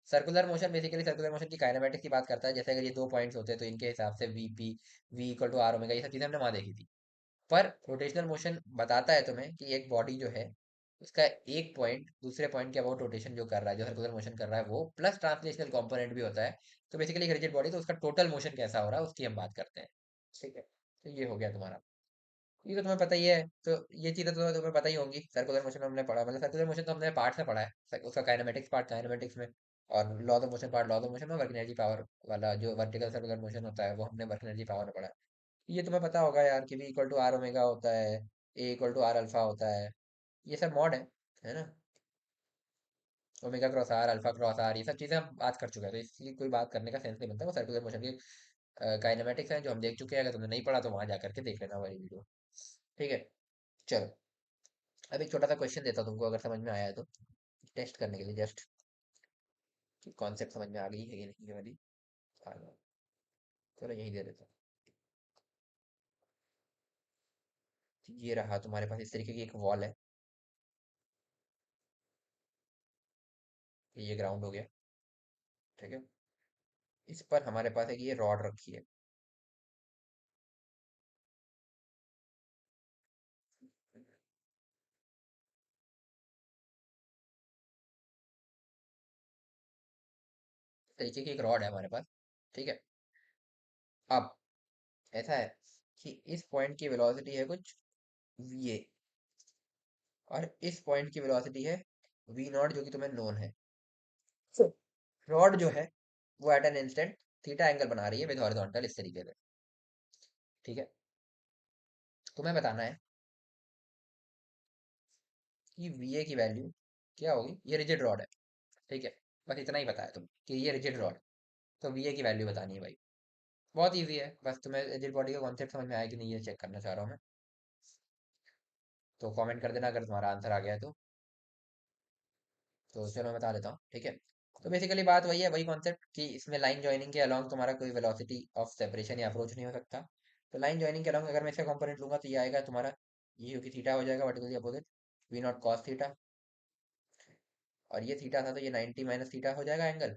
Circular motion basically circular motion की काइनेमेटिक्स की बात करता है। जैसे अगर ये दो पॉइंट्स होते हैं तो इनके हिसाब से V P, V equal to R omega, ये सब चीजें हमने वहां देखी थी। पर रोटेशनल मोशन बताता है तुम्हें कि एक बॉडी जो है, उसका एक पॉइंट दूसरे पॉइंट के अबाउट रोटेशन जो कर रहा है, जो सर्कुलर मोशन कर रहा है, वो प्लस ट्रांसलेशनल कंपोनेंट भी होता है। तो बेसिकली एक रिजिड बॉडी तो उसका टोटल मोशन कैसा हो रहा है उसकी हम बात करते हैं। ठीक है। तो ये हो गया तुम्हारा। ये तो तुम्हें पता ही है। तो ये चीजें तो तुम्हें पता ही होंगी। सर्कुलर मोशन हमने पढ़ा, मतलब सर्कुलर मोशन तो हमने पार्ट से पढ़ा है। उसका काइनेमेटिक्स पार्ट काइनेमेटिक्स में, और law of motion part law of motion में, वर्क एनर्जी पावर वाला जो वर्टिकल सर्कुलर मोशन होता है वो हमने वर्क एनर्जी पावर में पढ़ा है। ये तुम्हें पता होगा यार कि v equal to R omega होता है, A equal to R alpha होता है। ये सब मॉड है ना। Omega cross R, alpha cross R, ये सब चीजें हम बात कर चुके हैं, तो इसलिए कोई बात करने का सेंस नहीं बनता। वो सर्कुलर मोशन के काइनेमेटिक्स हैं जो हम देख चुके हैं। अगर तुमने नहीं पढ़ा तो वहां जा करके देख लेना हमारी वीडियो। ठीक है। चलो, अब एक छोटा सा क्वेश्चन देता हूँ तुमको, अगर समझ में आया है तो, टेस्ट करने के लिए जस्ट, कि कॉन्सेप्ट समझ में आ गई है कि नहीं ये वाली। आ गया। चलो यही दे देता हूँ। ये रहा तुम्हारे पास इस तरीके की एक वॉल है। ये ग्राउंड हो गया। ठीक है। इस पर हमारे पास एक ये रॉड रखी है। इस तरीके की एक रॉड है हमारे पास। ठीक है। अब ऐसा है कि इस पॉइंट की वेलोसिटी है कुछ va, और इस पॉइंट की वेलोसिटी है v नॉट, जो कि तुम्हें नोन है। रॉड जो है वो at an instant theta angle बना रही है विद हॉरिजॉन्टल, इस तरीके से। ठीक है। तुम्हें बताना है कि va की वैल्यू क्या होगी। ये रिजिड रॉड है। ठीक है। बस इतना ही बताया तुम कि ये रिजिड रॉड, तो va की वैल्यू बतानी है भाई। बहुत इजी है, बस तुम्हें रिजिड बॉडी का कॉन्सेप्ट समझ में आया कि नहीं ये चेक करना चाह रहा हूँ मैं। तो कमेंट कर देना अगर तुम्हारा आंसर आ गया है तो। तो चलो मैं बता देता हूँ। ठीक है। तो बेसिकली बात वही है, वही कॉन्सेप्ट कि इसमें लाइन जॉइनिंग के अलॉन्ग तुम्हारा कोई वेलोसिटी ऑफ सेपरेशन या अप्रोच नहीं हो सकता। तो लाइन जॉइनिंग के अलॉन्ग अगर मैं इसका कंपोनेंट लूंगा तो ये आएगा तुम्हारा, ये क्योंकि थीटा हो जाएगा vertically opposite, V naught cos theta. और ये थीटा था तो ये 90 माइनस थीटा हो जाएगा एंगल।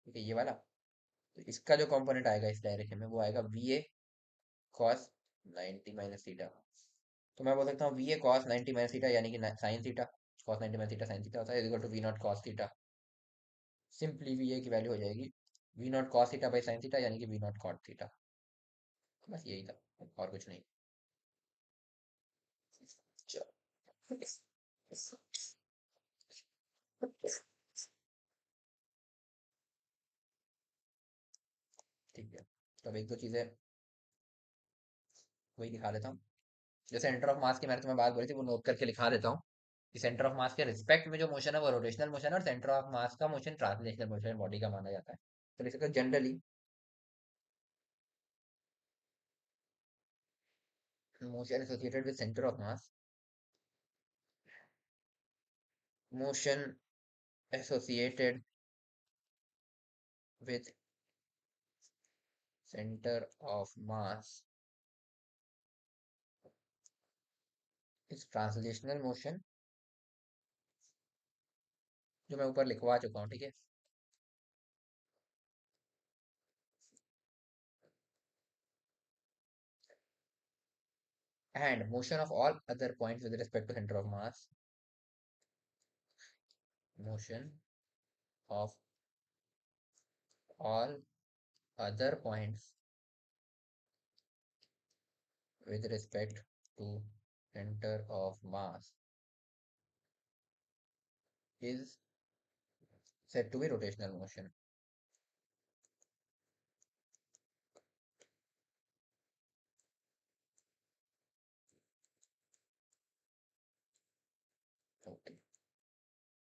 ठीक है, ये वाला। तो इसका जो कंपोनेंट आएगा इस डायरेक्शन में वो आएगा V A cos 90 minus theta. तो मैं बोल सकता हूँ V A cos 90 minus theta यानी कि sine theta. Cos 90 minus theta sine theta होता है equal to V naught cos theta. Simply V A की वैल्यू हो जाएगी V naught cos theta by sine theta यानी कि वी नॉट कॉट थीटा। बस यही था और कुछ नहीं। चलो ठीक है। तो अब एक दो चीजें वही दिखा देता हूँ। जो सेंटर ऑफ मास की मैंने तुम्हें बात बोली थी वो नोट करके लिखा देता हूँ कि सेंटर ऑफ मास के रिस्पेक्ट में जो मोशन है वो रोटेशनल मोशन है और सेंटर ऑफ मास का मोशन ट्रांसलेशनल मोशन बॉडी का माना जाता है। तो लिख सकते हो generally motion associated with center of mass, motion associated with center of mass is translational motion, जो मैं ऊपर लिखवा चुका हूँ ठीक है। And motion of all other points with respect to center of mass, motion of all other points with respect to center of mass is said to be rotational motion. Okay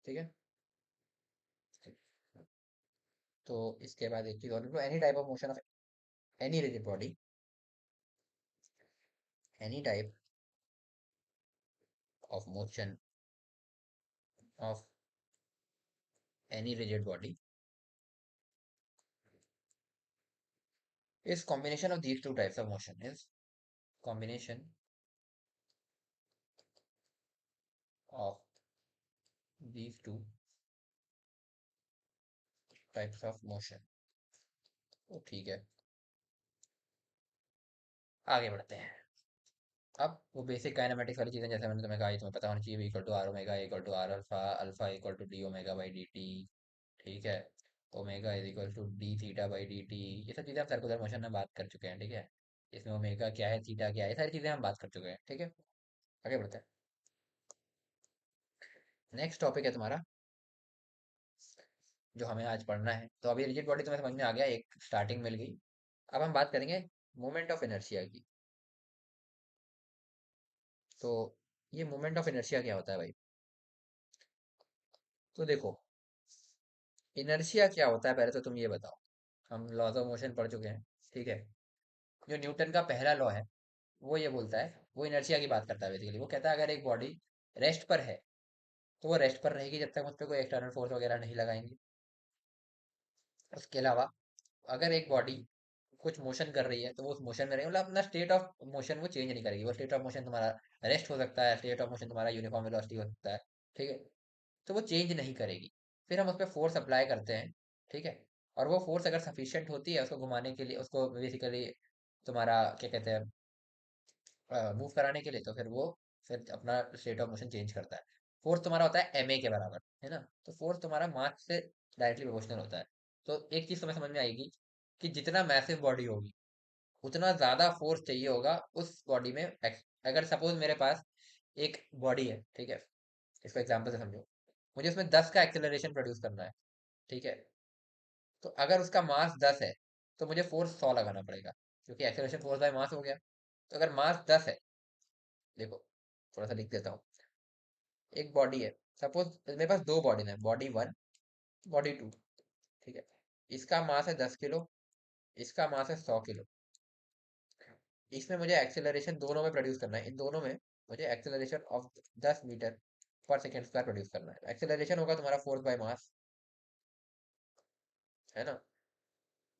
ठीक है। तो इसके बाद एक चीज और any type of motion of any rigid body, any type of motion of any rigid body is combination of these two types of motion is combination of these two types of motion। तो ठीक है आगे बढ़ते हैं। अब वो basic kinematics वाली चीजें जैसे मैंने तुम्हें कहा तुम्हें पता होना चाहिए equal to R omega equal to R alpha alpha equal to D omega by D T. ठीक है। Omega is equal to D theta by D T. ये सब चीजें हम सर्कुलर मोशन में बात कर चुके हैं ठीक है। इसमें ओमेगा क्या है थीटा क्या है ये सारी चीजें हम बात कर चुके हैं ठीक है। आगे बढ़ते हैं। नेक्स्ट टॉपिक है तुम्हारा जो हमें आज पढ़ना है। तो अभी रिजिड बॉडी तुम्हें समझ में आ गया एक स्टार्टिंग मिल गई। अब हम बात करेंगे मोमेंट ऑफ इनर्शिया की। तो ये मोमेंट ऑफ इनर्शिया क्या होता है भाई। तो देखो इनर्शिया क्या होता है पहले तो तुम ये बताओ। हम लॉज ऑफ मोशन पढ़ चुके हैं ठीक है। जो न्यूटन का पहला लॉ है वो ये बोलता है वो इनर्शिया की बात करता है बेसिकली। वो कहता है अगर एक बॉडी रेस्ट पर है तो वो रेस्ट पर रहेगी जब तक उस पर कोई एक्सटर्नल फोर्स वगैरह नहीं लगाएंगे। उसके अलावा अगर एक बॉडी कुछ मोशन कर रही है तो वो उस मोशन में रहेगी मतलब अपना स्टेट ऑफ मोशन वो चेंज नहीं करेगी। वो स्टेट ऑफ मोशन तुम्हारा रेस्ट हो सकता है स्टेट ऑफ मोशन तुम्हारा यूनिफॉर्म वेलोसिटी हो सकता है ठीक है। तो वो चेंज नहीं करेगी। फिर हम उस पर फोर्स अप्लाई करते हैं ठीक है। और वो फोर्स अगर सफिशिएंट होती है उसको घुमाने के लिए उसको बेसिकली तुम्हारा क्या कहते हैं मूव कराने के लिए तो फिर वो फिर अपना स्टेट ऑफ मोशन चेंज करता है। फोर्स तुम्हारा होता है ma के बराबर है ना। तो फोर्स तुम्हारा मास से डायरेक्टली प्रोपोर्शनल होता है। तो एक चीज तुम्हें समझ में आएगी कि जितना मैसिव बॉडी होगी उतना ज्यादा फोर्स चाहिए होगा उस बॉडी में। अगर सपोज मेरे पास एक बॉडी है ठीक है। इसको एग्जांपल से समझो। मुझे उसमें 10 का एक्सेलरेशन प्रोड्यूस करना है ठीक है। तो अगर उसका मास 10 है तो मुझे फोर्स 100 लगाना पड़ेगा क्योंकि एक्सेलरेशन फोर्स बाय मास हो गया। तो अगर मास 10 है देखो थोड़ा सा लिख देता हूँ। एक बॉडी है सपोज मेरे पास दो बॉडी है बॉडी वन बॉडी टू ठीक है। इसका मास है 10 किलो इसका मास है 100 किलो। इसमें मुझे एक्सेलरेशन दोनों में प्रोड्यूस करना है। इन दोनों में मुझे एक्सेलरेशन ऑफ 10 मीटर पर सेकेंड स्क्वायर प्रोड्यूस करना है। एक्सेलरेशन होगा तुम्हारा फोर्स बाय मास है ना।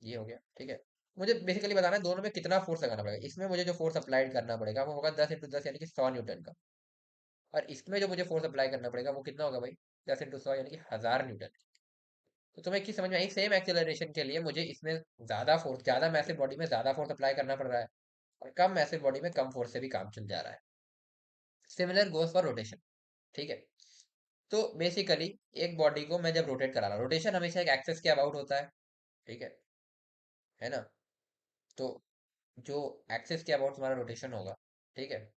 ये हो गया ठीक है। मुझे बेसिकली बताना है दोनों में कितना फोर्स लगाना पड़ेगा। इसमें मुझे जो फोर्स अप्लाइड करना पड़ेगा वो होगा 10 × 10 यानी कि 100 न्यूटन का। और इसमें जो मुझे फोर्स अप्लाई करना पड़ेगा वो कितना होगा भाई 10 × 100 यानी कि 1000 न्यूटन। तो तुम्हें एक चीज समझ में आई सेम एक्सेलरेशन के लिए मुझे इसमें ज्यादा फोर्स ज्यादा मैसिव बॉडी में ज्यादा फोर्स अप्लाई करना पड़ रहा है। और कम मैसिव बॉडी में कम फोर्स से भी काम चल जा रहा है। Similar goes for rotation. ठीक है। तो बेसिकली एक बॉडी को मैं जब रोटेट करा रहा हूँ, रोटेशन हमेशा एक एक्सेस के अबाउट होता है। ठीक है ना। तो जो एक्सेस के अबाउट तुम्हारा रोटेशन होगा, ठीक है,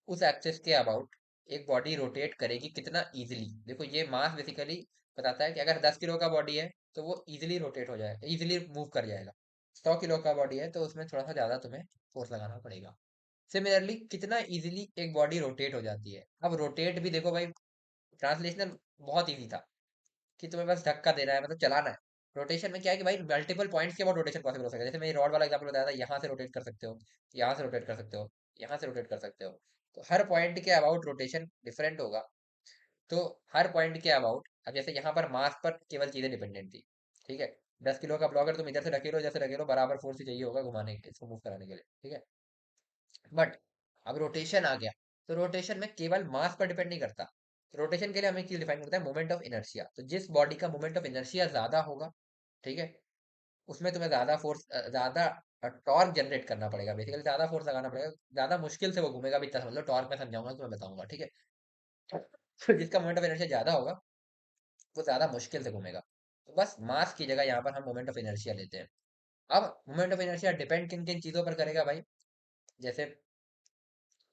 उस एक्सेस के अबाउट एक बॉडी रोटेट करेगी कितना इजीली। देखो ये मास बेसिकली बताता है कि अगर 10 किलो का बॉडी है तो वो इजीली रोटेट हो जाएगा, इजीली मूव कर जाएगा। 100 किलो का बॉडी है तो उसमें थोड़ा सा ज्यादा तुम्हें फोर्स लगाना पड़ेगा। सिमिलरली कितना इजीली एक बॉडी रोटेट हो जाती है। अब रोटेट भी देखो भाई, ट्रांसलेशनल बहुत इजी था कि तुम्हें बस धक्का देना है, मतलब चलाना है। रोटेशन में क्या है कि भाई मल्टीपल पॉइंट्स के बाद रोटेशन पॉसिबल हो सके। जैसे मैं रॉड वाला एग्जांपल बताया था, यहाँ से रोटेट कर सकते हो, यहाँ से रोटेट कर सकते हो, यहाँ से रोटेट कर सकते हो। तो हर पॉइंट के अबाउट रोटेशन डिफरेंट होगा। तो हर पॉइंट के अबाउट, अब जैसे यहाँ पर मास पर केवल चीजें डिपेंडेंट थी। ठीक है। 10 किलो का ब्लॉक है, तुम इधर से ढकेलो, जैसे ढकेलो बराबर फोर्स ही चाहिए होगा घुमाने के, इसको मूव कराने के लिए। ठीक है। बट अब रोटेशन आ गया, तो रोटेशन में केवल मास पर डिपेंड नहीं करता। रोटेशन के लिए हमें एक चीज डिफाइन करता है, मोमेंट ऑफ इनर्शिया। तो जिस बॉडी का मोमेंट ऑफ इनर्शिया ज्यादा होगा, ठीक है, उसमें तुम्हें ज्यादा फोर्स, ज्यादा टॉर्क जनरेट करना पड़ेगा, बेसिकली ज्यादा फोर्स लगाना पड़ेगा, ज्यादा मुश्किल से वो घूमेगा भी। इतना समझ लो, टॉर्क में समझाऊंगा तो मैं बताऊंगा। ठीक है। तो जिसका मोमेंट ऑफ इनर्शिया ज्यादा होगा वो ज्यादा मुश्किल से घूमेगा। तो बस मास की जगह यहाँ पर हम मोमेंट ऑफ इनर्शिया लेते हैं। अब मोमेंट ऑफ इनर्शिया डिपेंड किन किन चीजों पर करेगा भाई। जैसे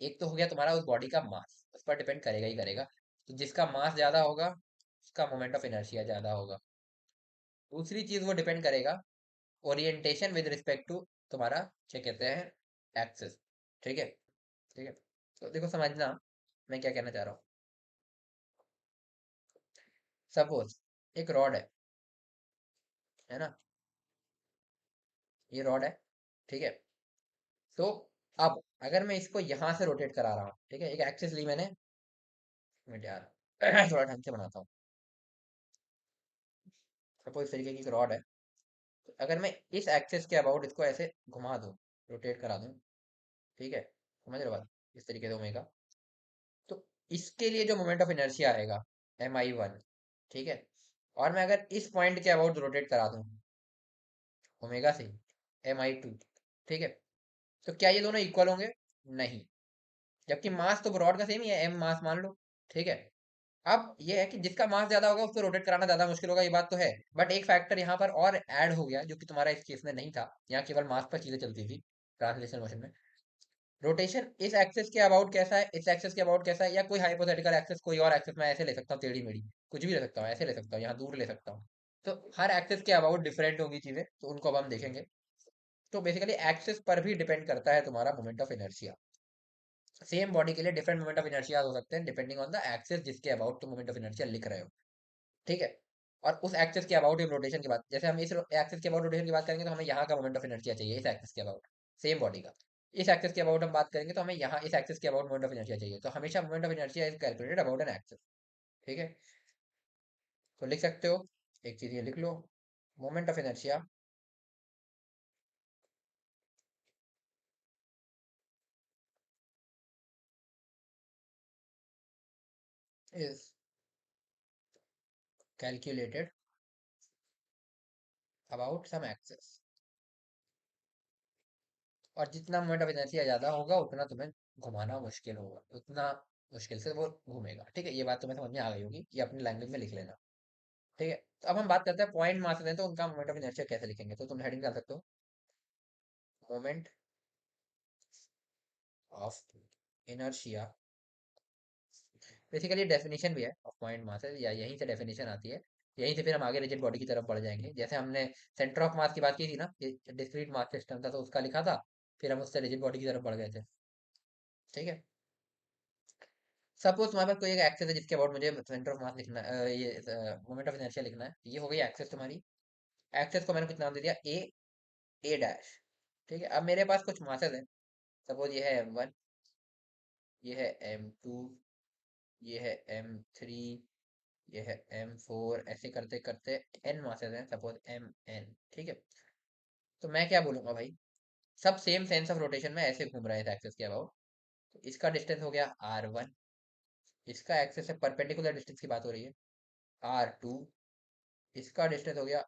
एक तो हो गया तुम्हारा उस बॉडी का मास, उस पर डिपेंड करेगा ही करेगा। तो जिसका मास ज्यादा होगा उसका मोमेंट ऑफ इनर्शिया ज्यादा होगा। दूसरी चीज वो डिपेंड करेगा ओरिएंटेशन विद रिस्पेक्ट टू तुम्हारा, क्या कहते हैं, एक्सिस। ठीक है। ठीक है। तो देखो समझना मैं क्या कहना चाह रहा हूँ। सपोज एक रॉड है ना, ये रॉड है। ठीक है। तो अब अगर मैं इसको यहां से रोटेट करा रहा हूँ, ठीक है, एक एक्सिस ली मैंने। मिनट यार, थोड़ा ढंग से बनाता हूँ। सपोज इस तरीके की एक रॉड है। तो अगर मैं इस एक्सिस के अबाउट इसको ऐसे घुमा दूं, रोटेट करा दूं, ठीक है, समझ रहे हो बात, इस तरीके से घूमेगा। तो इसके लिए जो मोमेंट ऑफ इनर्शिया आएगा, mi1। ठीक है। और मैं अगर इस पॉइंट के अबाउट रोटेट करा दूं, ओमेगा से, mi2। ठीक है। तो क्या ये दोनों इक्वल होंगे? नहीं। जबकि मास तो रॉड का सेम ही है, एम मास मान लो। ठीक है। अब ये है कि जिसका मास ज्यादा होगा उसको रोटेट कराना ज्यादा मुश्किल होगा, ये बात तो है। बट एक फैक्टर यहाँ पर और ऐड हो गया जो कि तुम्हारा इस केस में नहीं था। यहाँ केवल मास पर चीजें चलती थी ट्रांसलेशनल मोशन में। रोटेशन इस एक्सिस के अबाउट कैसा है, इस एक्सिस के अबाउट कैसा है, या कोई हाइपोथेटिकल एक्सिस, कोई और एक्सिस मैं ऐसे ले सकता हूँ, टेढ़ी मेढ़ी कुछ भी ले सकता हूँ, ऐसे ले सकता हूँ, यहाँ दूर ले सकता हूँ। तो हर एक्सिस के अबाउट डिफरेंट होंगी चीजें, तो उनको अब हम देखेंगे। तो बेसिकली एक्सिस पर भी डिपेंड करता है तुम्हारा moment of inertia. Same body के लिए डिफरेंट मोमेंट ऑफ इनर्शिया हो सकते हैं डिपेंडिंग ऑन द एक्सिस जिसके अबाउट तुम मोमेंट ऑफ इनर्शिया लिख रहे हो। ठीक है। और उस एक्सिस के अबाउट रोटेशन की बात, जैसे हम इस एक्सिस के अबाउट रोटेशन की बात करेंगे तो हमें यहाँ का मोमेंट ऑफ इनर्शिया चाहिए इस एक्सिस के अबाउट, सेम बॉडी का। इस एक्सिस के अबाउट हम बात करेंगे तो हमें यहाँ इस एक्सिस के अबाउट मोमेंट ऑफ इनर्शिया चाहिए। तो हमेशा moment of inertia is calculated about an axis. ठीक है। तो लिख सकते हो, एक चीज ये लिख लो, moment of inertia is calculated about some axis. और जितना मोमेंट ऑफ इनर्शिया ज्यादा होगा उतना तुम्हें घुमाना मुश्किल होगा, उतना मुश्किल से वो घूमेगा। ठीक है। ये बात तुम्हें समझ में आ गई होगी, ये अपनी लैंग्वेज में लिख लेना। ठीक है। तो अब हम बात करते हैं पॉइंट मास हैं तो उनका मोमेंट ऑफ इनर्शिया कैसे लिखेंगे। तो तुम हेडिंग डाल सकते हो, moment of inertia. Basically definition भी है ऑफ पॉइंट मास है, या यहीं से डेफिनेशन आती है। यहीं से फिर हम आगे रिजिड बॉडी की तरफ बढ़ जाएंगे। जैसे हमने सेंटर ऑफ मास की बात की थी ना, डिस्क्रीट मास सिस्टम था तो उसका लिखा था, फिर हम उससे रिजिड बॉडी की तरफ बढ़ गए थे। ठीक है। सपोज तुम्हारे पास कोई एक एक्सेस है जिसके अबाउट मुझे सेंटर ऑफ मास लिखना ये मोमेंट ऑफ इनर्शिया लिखना है। ये हो गई एक्सेस तुम्हारी। एक्सेस को मैंने कुछ नाम दे दिया, ए डैश। ठीक है। अब मेरे पास कुछ मासेस हैं। सपोज ये है m1, ये है m2, ये है m3, ये है m4, ऐसे करते करते n मासेस हैं, सपोज mn। ठीक है। तो मैं क्या बोलूंगा भाई, सब सेम सेंस ऑफ रोटेशन में ऐसे घूम रहे थे एक्सेस के अबाउट। तो इसका डिस्टेंस हो गया r1, इसका एक्सेस से परपेंडिकुलर डिस्टेंस की बात हो रही है, r2, इसका डिस्टेंस हो गया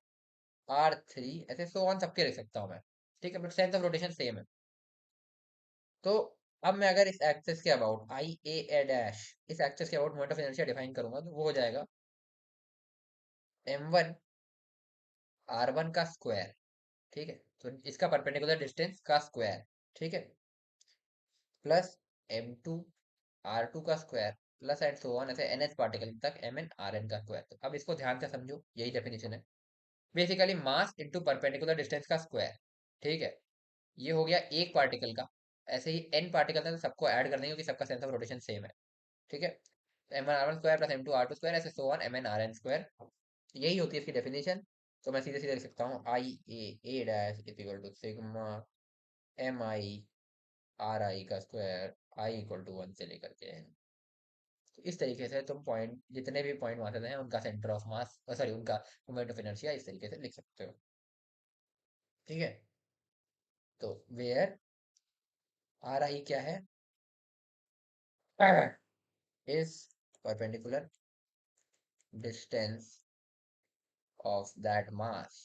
r3, ऐसे सो ऑन सबके लिख सकता हूँ मैं। ठीक है। But sense of rotation same है। तो अब मैं अगर इस एक्सेस के अबाउट आई ए डैश इस एक्सेस के about moment of inertia define करूंगा तो वो हो जाएगा m1 r1 का स्क्वायर। ठीक है, तो इसका परपेंडिकुलर डिस्टेंस का स्क्वायर। ठीक है, प्लस m2 r2 का square, plus and so on ऐसे ns पार्टिकल तक mn rn का स्क्वायर। तो अब इसको ध्यान से समझो, यही डेफिनेशन है। Basically mass into perpendicular distance का स्क्वायर। ठीक है, ये हो गया एक पार्टिकल का। ऐसे ही n पार्टिकल है तो सबको ऐड कर देंगे क्योंकि सबका सेंस ऑफ रोटेशन सेम है। ठीक है, M one R one square plus M two R two square ऐसे so on M N R N square. यही होती है इसकी डेफिनेशन। तो मैं सीधे सीधे लिख सकता हूँ I A dash is equal to sigma M I R I का square I equal to one से लेकर के n। तो इस तरीके से तुम पॉइंट जितने भी पॉइंट वहां से हैं उनका सेंटर ऑफ मास सॉरी उनका मोमेंट ऑफ इनर्शिया इस तरीके से लिख सकते हो। ठीक है, तो वेयर आर आई क्या है is perpendicular distance of that mass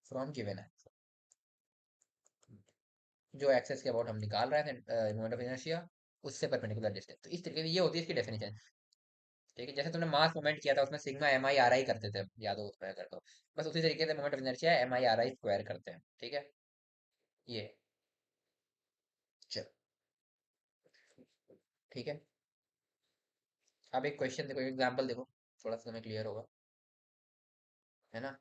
from given है, जो एक्सेस के अबाउट हम निकाल रहे थे मोमेंट ऑफ इनर्शिया उससे परपेंडिकुलर डिस्टेंस। तो इस तरीके से ये होती है इसकी डेफिनेशन। ठीक है, जैसे तुमने मास मोमेंट किया था उसमें sigma M I R I करते थे, याद हो उसमें कर दो। बस उसी तरीके से moment of inertia M I R I square करते हैं। ठीक है, ये चलो ठीक है। अब एक क्वेश्चन देखो, एग्जाम्पल देखो, थोड़ा सा तुम्हें क्लियर होगा, है ना।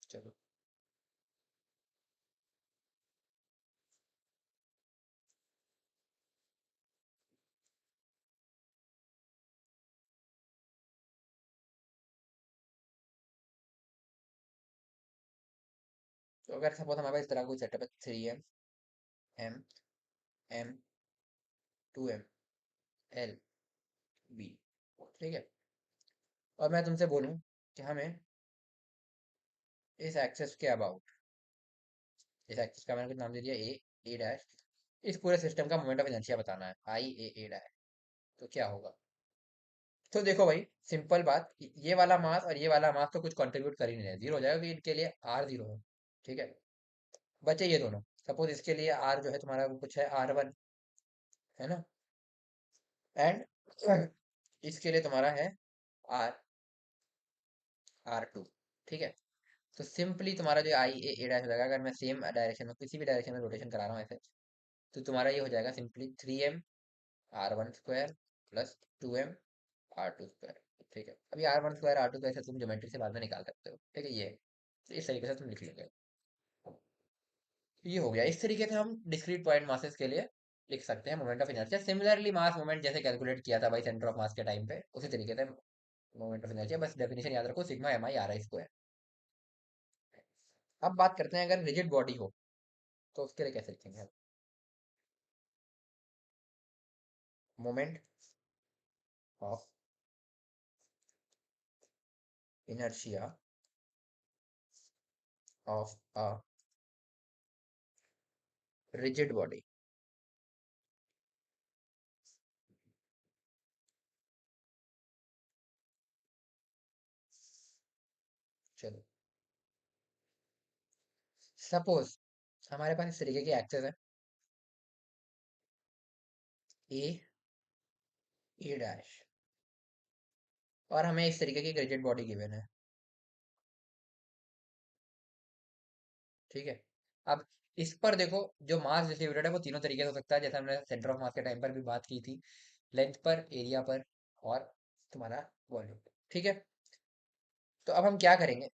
चलो, तो अगर सपोज हमारे पास इस तरह का कोई सेटअप है, 3m m m 2m l b। ठीक है, और मैं तुमसे बोलूं कि हमें इस एक्सेस के अबाउट, इस एक्सिस का मैंने कुछ नाम दे दिया ए डैश, इस पूरे सिस्टम का मोमेंट ऑफ इनर्शिया बताना है आई ए डैश। तो क्या होगा। तो देखो भाई, सिंपल बात, ये वाला मास और ये वाला मास तो कुछ कंट्रीब्यूट कर ही नहीं रहे, जीरो हो जाएगा क्योंकि इनके लिए आर जीरो है। ठीक है, बचे ये दोनों। सपोज इसके लिए आर जो है तुम्हारा वो कुछ है R1, है ना, एंड इसके लिए तुम्हारा है आर R2। ठीक है, तो सिंपली तुम्हारा जो आई ए डैश हो जाएगा, अगर मैं सेम डायरेक्शन में किसी भी डायरेक्शन में रोटेशन करा रहा हूँ ऐसे, तो तुम्हारा ये हो जाएगा simply 3m r1 square plus 2m r2 square. ठीक है, अभी r1 स्क्वायर r2 स्क्वायर से तुम ज्योमेट्री से बाद में निकाल सकते हो। ठीक है, ये तो इस तरीके से तुम लिख लोगे। तो ये हो गया, इस तरीके से हम डिस्क्रीट पॉइंट मासेस के लिए लिख सकते हैं moment of inertia. Similarly mass moment जैसे कैलकुलेट किया था भाई सेंटर ऑफ मास के टाइम पे, उसी तरीके से मोमेंट ऑफ इनर्शिया, बस डेफिनेशन याद रखो sigma M I R I square. अब बात करते हैं अगर रिजिड बॉडी हो तो उसके लिए कैसे लिखेंगे। Moment of inertia of a rigid body. चलो, सपोज हमारे पास इस तरीके की एक्सेस है ए ए डैश, और हमें इस तरीके की एक रिजिड बॉडी गिवन है। ठीक है, अब इस पर देखो, जो मास डिस्ट्रीब्यूटेड है वो तीनों तरीके से हो सकता है, जैसे हमने सेंटर ऑफ मास के टाइम पर भी बात की थी, लेंथ पर, एरिया पर, और तुम्हारा वॉल्यूम। ठीक है, तो अब हम क्या करेंगे,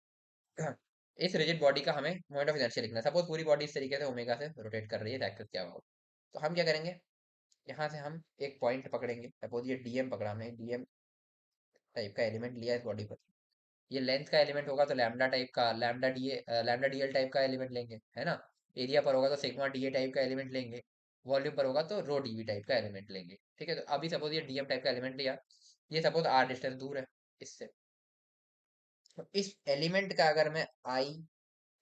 इस रिजिड बॉडी का हमें मोमेंट ऑफ इनर्शिया लिखना है। सपोज पूरी बॉडी इस तरीके से ओमेगा से रोटेट कर रही है, एक्सेस क्या होगा। तो हम क्या करेंगे, यहाँ से हम एक पॉइंट पकड़ेंगे, सपोज ये डीएम पकड़ा, हमने डीएम टाइप का एलिमेंट लिया इस बॉडी पर। ये लेंथ का एलिमेंट होगा तो लैम्डा टाइप का, लैम्डा डीएल टाइप का एलिमेंट लेंगे, है ना। एरिया पर होगा तो सिग्मा डीए टाइप का एलिमेंट लेंगे। वॉल्यूम पर होगा तो रो डीवी टाइप का एलिमेंट लेंगे। ठीक है, तो अभी सपोज ये डीएम टाइप का एलिमेंट लिया, ये सपोज आर डिस्टेंस दूर है इससे। तो इस एलिमेंट का अगर मैं आई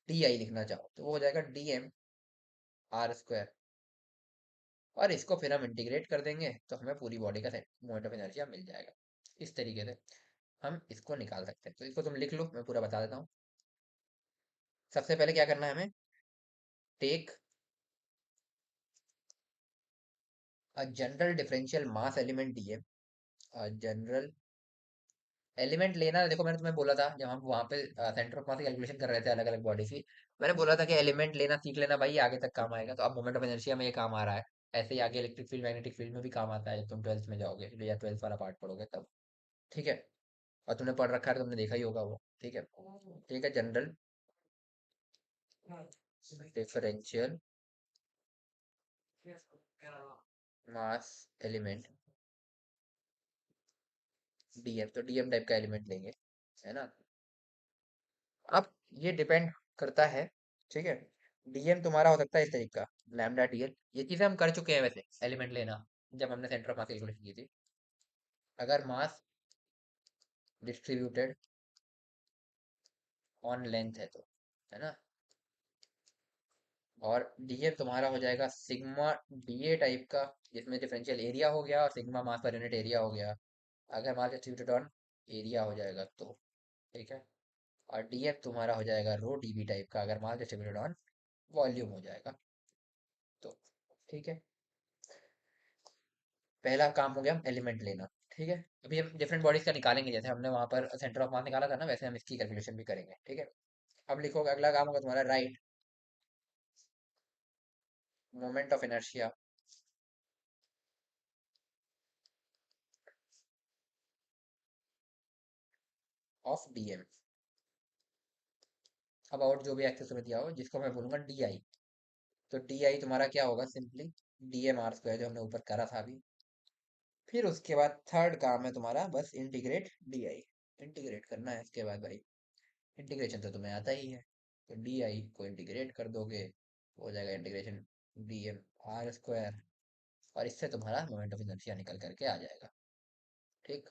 डी आई लिखना चाहूँ तो वो हो जाएगा डीएम आर स्क्वायर, और इसको फिर हम इंटीग्रेट कर देंगे तो हमें पूरी बॉडी का मोमेंट ऑफ इनर्शिया मिल जाएगा। इस तरीके से हम इसको निकाल सकते हैं। तो इसको तुम लिख लो, मैं पूरा बता देता हूँ। सबसे पहले क्या करना है हमें, take a general differential mass element DM, general element लेना। देखो मैंने तुम्हें बोला था जब हम वहां पे सेंटर ऑफ मास की कैलकुलेशन कर रहे थे अलग अलग बॉडी की, मैंने बोला था कि एलिमेंट लेना सीख लेना भाई, आगे तक काम आएगा। तो अब मोमेंट ऑफ इनर्शिया में ये काम आ रहा है, ऐसे ही आगे इलेक्ट्रिक फील्ड मैग्नेटिक फील्ड में भी काम आता है जब तुम ट्वेल्थ में जाओगे या ट्वेल्थ वाला पार्ट पढ़ोगे तब। ठीक है, और तुमने पढ़ रखा है तो तुमने देखा ही होगा वो। ठीक है, ठीक है, general differential mass element DM, तो डीएम टाइप का एलिमेंट लेंगे, है ना। अब ये डिपेंड करता है, ठीक है, डीएम तुम्हारा हो सकता है इस तरीके का, लैम्डा डीएल। ये चीजें हम कर चुके हैं वैसे, एलिमेंट लेना जब हमने सेंटर ऑफ मास कैलकुलेशन की थी। अगर मास डिस्ट्रीब्यूटेड ऑन लेंथ है तो, है ना, और डीएम तुम्हारा हो जाएगा सिग्मा डीए टाइप का, जिसमें डिफरेंशियल एरिया हो गया और सिग्मा मास पर यूनिट एरिया हो गया, अगर मास डिस्ट्रीब्यूटेड ऑन एरिया हो जाएगा तो। ठीक है, और डीएफ तुम्हारा हो जाएगा रो डीबी टाइप का, अगर मास डिस्ट्रीब्यूटेड ऑन वॉल्यूम हो जाएगा तो। ठीक है, पहला काम हो गया एलिमेंट लेना। ठीक है, अभी हम डिफरेंट बॉडीज का निकालेंगे, जैसे हमने वहां पर सेंटर ऑफ मास निकाला था ना, वैसे हम इसकी कैलकुलेशन भी करेंगे। ठीक है, अब लिखोगे, अगला काम होगा तुम्हारा right moment of inertia of DM about जो भी एक्सेस तुम्हें दिया हो, जिसको मैं बोलूंगा डी आई। तो डी आई तुम्हारा क्या होगा, simply D M R square, जो हमने ऊपर करा था अभी। फिर उसके बाद थर्ड काम है तुम्हारा बस इंटीग्रेट डी आई, इंटीग्रेट करना है इसके बाद भाई। इंटीग्रेशन तो तुम्हें आता ही है, तो डी आई को इंटीग्रेट कर दोगे, हो जाएगा integration D M R square, और इससे तुम्हारा मोमेंट ऑफ इनर्शिया निकल करके आ जाएगा। ठीक,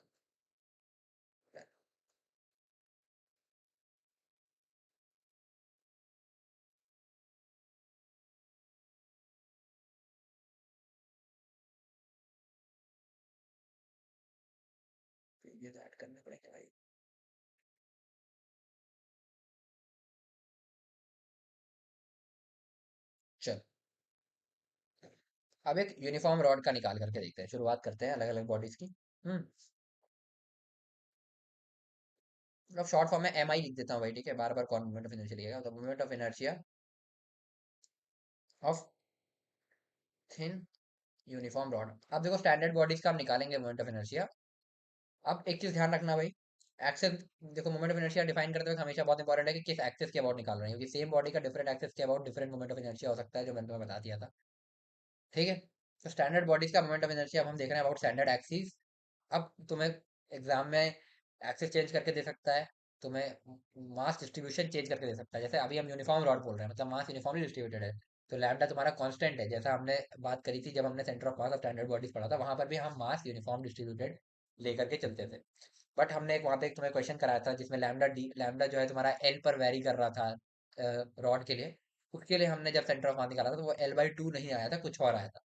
ये तो ऐड करने पड़ेंगे भाई। चल, अब एक यूनिफॉर्म रॉड का निकाल करके देखते हैं, शुरुआत करते हैं अलग अलग बॉडीज की। हम्म, मतलब शॉर्ट फॉर्म में एम आई लिख देता हूँ भाई, ठीक है, बार बार कौन मोमेंट ऑफ इनर्शिया लिखेगा, तो moment of inertia of thin uniform rod. अब देखो स्टैंडर्ड बॉडीज का हम निकालेंगे मोमेंट ऑफ इनर्शिया। अब एक चीज ध्यान रखना भाई, एक्सेस, देखो मोमेंट ऑफ इनर्शिया डिफाइन करते वक्त हमेशा बहुत इंपॉर्टेंट है कि किस एक्सेस के अबाउट निकाल रहे हैं, क्योंकि सेम बॉडी का डिफरेंट एक्सेस के about different moment of inertia हो सकता है, जो मैंने तुम्हें बता दिया था। ठीक है, तो स्टैंडर्ड बॉडीज का मोमेंट ऑफ इनर्शिया अब हम देख रहे हैं अबाउट स्टैंडर्ड एक्सिस। अब तुम्हें एग्जाम में एक्सेस चेंज करके दे सकता है, तुम्हें मास डिस्ट्रीब्यूशन चेंज करके दे सकता है। जैसे अभी हम यूनिफॉर्म रॉड बोल रहे हैं, मतलब मास यूनिफॉर्मली डिस्ट्रीब्यूटेड है, तो लैम्डा तुम्हारा कांस्टेंट है, जैसा हमने बात करी थी जब हमने centre of mass of standard bodies पढ़ा था, वहां पर भी हम मास यूनिफॉर्म डिस्ट्रीब्यूटेड लेकर के चलते थे। बट हमने एक वहां पे एक तुम्हें क्वेश्चन कराया था जिसमें लैम्डा जो है तुम्हारा एल पर वेरी कर रहा था रॉड के लिए। उसके लिए हमने जब सेंटर ऑफ मास निकाला था तो वो एल बाई टू नहीं आया था, कुछ और आया था।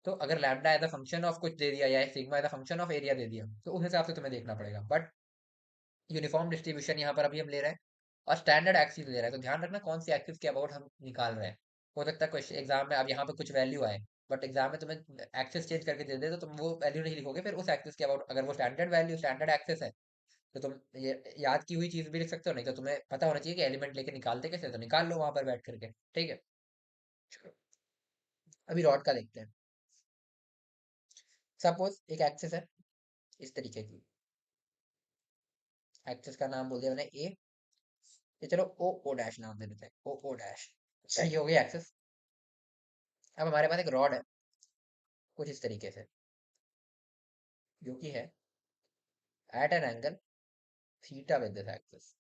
तो अगर lambda as a function of कुछ दे दिया या sigma as a function of area दे दिया, तो उस हिसाब से तुम्हें देखना पड़ेगा। बट यूनिफॉर्म डिस्ट्रीब्यूशन यहाँ पर अभी हम ले रहे हैं, और स्टैंडर्ड एक्सिस ले रहे हैं, तो ध्यान रखना कौन सी एक्सिस के अबाउट हम निकाल रहे हैं। हो सकता है क्वेश्चन एग्जाम में अब यहाँ पे कुछ वैल्यू आए, बट एग्जाम में तुम्हें एक्सेस चेंज करके दे दे, तो तुम वो वैल्यू नहीं लिखोगे फिर उस एक्सेस के अबाउट। अगर वो स्टैंडर्ड वैल्यू स्टैंडर्ड एक्सेस है तो तुम ये याद की हुई चीज भी लिख सकते हो, नहीं तो तुम्हें पता होना चाहिए कि एलिमेंट लेके निकालते कैसे, तो निकाल लो वहां पर बैठ करके। ठीक है, चलो, अभी रॉड का देखते हैं। सपोज एक एक्सेस है इस तरीके की, एक्सेस का नाम बोल दिया मैंने ए, ये चलो ओ ओ डैश नाम दे देते हैं, ओ ओ डैश। ये हो गई एक्सेस। अब हमारे पास एक रॉड है कुछ इस तरीके से, जो कि है at an angle theta with this axis.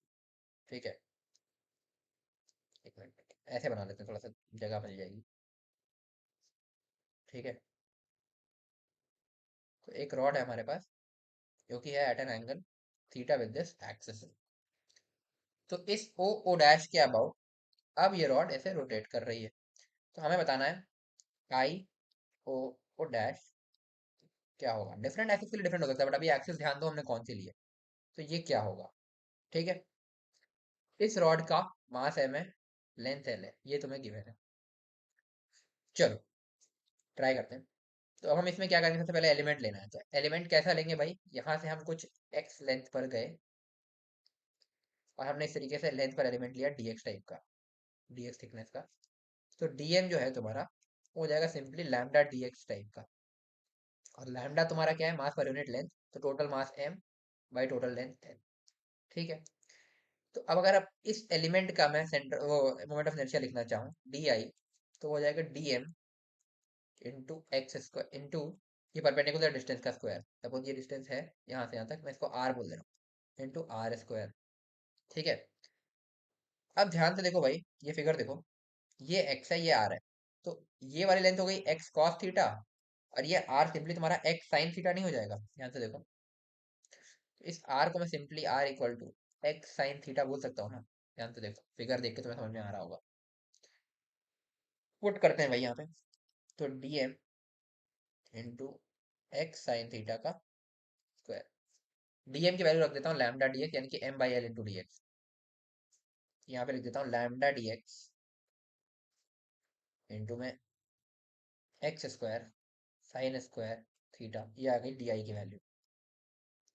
ठीक है, एक मिनट ऐसे बना लेते हैं, थोड़ा सा जगह मिल जाएगी। ठीक है, तो एक रॉड है हमारे पास जो कि है at an angle theta with this axis. तो इस ओ ओ डैश के अबाउट अब ये रॉड ऐसे रोटेट कर रही है, तो हमें बताना है आई ओ ओ डैश क्या होगा। डिफरेंट एक्सिस के लिए डिफरेंट हो सकता है, बट अभी एक्सिस ध्यान दो हमने कौन सी ली है, तो ये क्या होगा। ठीक है, इस रॉड का मास एम है, लेंथ एल है, ये तुम्हें गिवन है। चलो ट्राई करते हैं। तो अब हम इसमें क्या करेंगे, सबसे पहले एलिमेंट लेना है। तो एलिमेंट कैसा लेंगे भाई, यहाँ से हम कुछ एक्स लेंथ पर गए और हमने इस तरीके से लेंथ पर एलिमेंट लिया डीएक्स टाइप का, डीएक्स थिकनेस का। तो डीएम जो है तुम्हारा वो हो जाएगा सिंपली लैम्डा डीएक्स टाइप का। और लैम्डा तुम्हारा क्या है, मास पर यूनिट लेंथ। तो total mass M by total length L. ठीक है। तो अब अगर आप इस एलिमेंट का मैं सेंटर वो मोमेंट ऑफ इनर्शिया लिखना चाहूँ डी आई, तो हो जाएगा D M into X square into ये परपेंडिकुलर डिस्टेंस का स्क्वायर। सपोज ये डिस्टेंस है यहाँ से यहाँ तक, मैं इसको आर बोल दे रहा हूँ, इंटू आर स्क्वायर। ठीक है। अब ध्यान से देखो भाई, ये फिगर देखो, ये एक्स है ये आर है। तो ये वाली लेंथ हो गई एक्स कॉस थीटा, और ये आर सिंपली तुम्हारा एक्स साइन थीटा नहीं हो जाएगा। ध्यान से देखो, तो इस आर को मैं simply R equal to X sine theta बोल सकता हूँ ना। ध्यान से देखो, फिगर देख के तुम्हें समझ में आ रहा होगा। पुट करते हैं भाई यहाँ पे, तो D M into X sine theta का स्क्वायर। डीएम की वैल्यू रख देता हूँ लैम्डा डी एक्स, यानी कि M by L into D X. यहाँ पे लिख देता हूँ लैम्डा डी एक्स इंटू में X square sine square theta. ये आ गई डी आई की वैल्यू।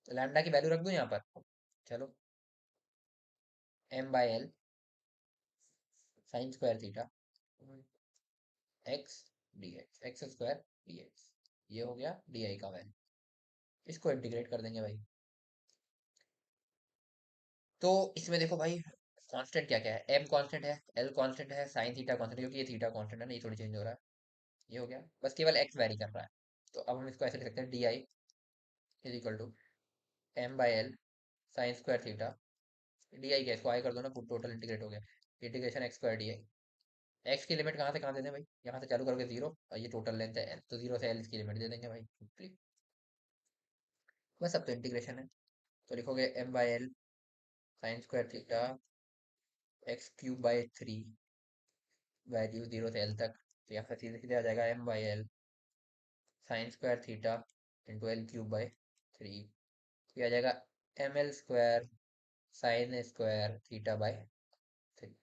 तो लैम्डा की वैल्यू रख दूँ यहाँ पर। चलो, M by L sine square theta X D X, X square D X. ये हो गया डी आई का वैल्यू। इसको इंटीग्रेट कर देंगे भाई। तो इसमें देखो भाई, कांस्टेंट क्या क्या है, एम कांस्टेंट है, एल कांस्टेंट है, साइन थीटा कांस्टेंट, क्योंकि ये थीटा कांस्टेंट है ना, ये थोड़ी चेंज हो रहा है। ये हो गया, बस केवल एक्स वैरी कर रहा है। तो अब हम इसको ऐसे लिख सकते हैं, D I is equal to M by L sine square theta. D I क्या, इसको आई कर दो ना, टोटल इंटीग्रेट हो गया, integration x square D I. X की लिमिट कहाँ से कहाँ देते हैं भाई, यहाँ से चालू करोगे जीरो, और ये टोटल लेंथ है एल, तो जीरो से एल इसकी लिमिट दे देंगे भाई सिंपली। बस अब तो इंटीग्रेशन है। तो लिखोगे M by L sine square theta X cube by three, value zero से एल तक। तो यहाँ से सीधे सीधे आ जाएगा M by L sine square theta into L cube by three. ये आ जाएगा M L square sine square theta by three,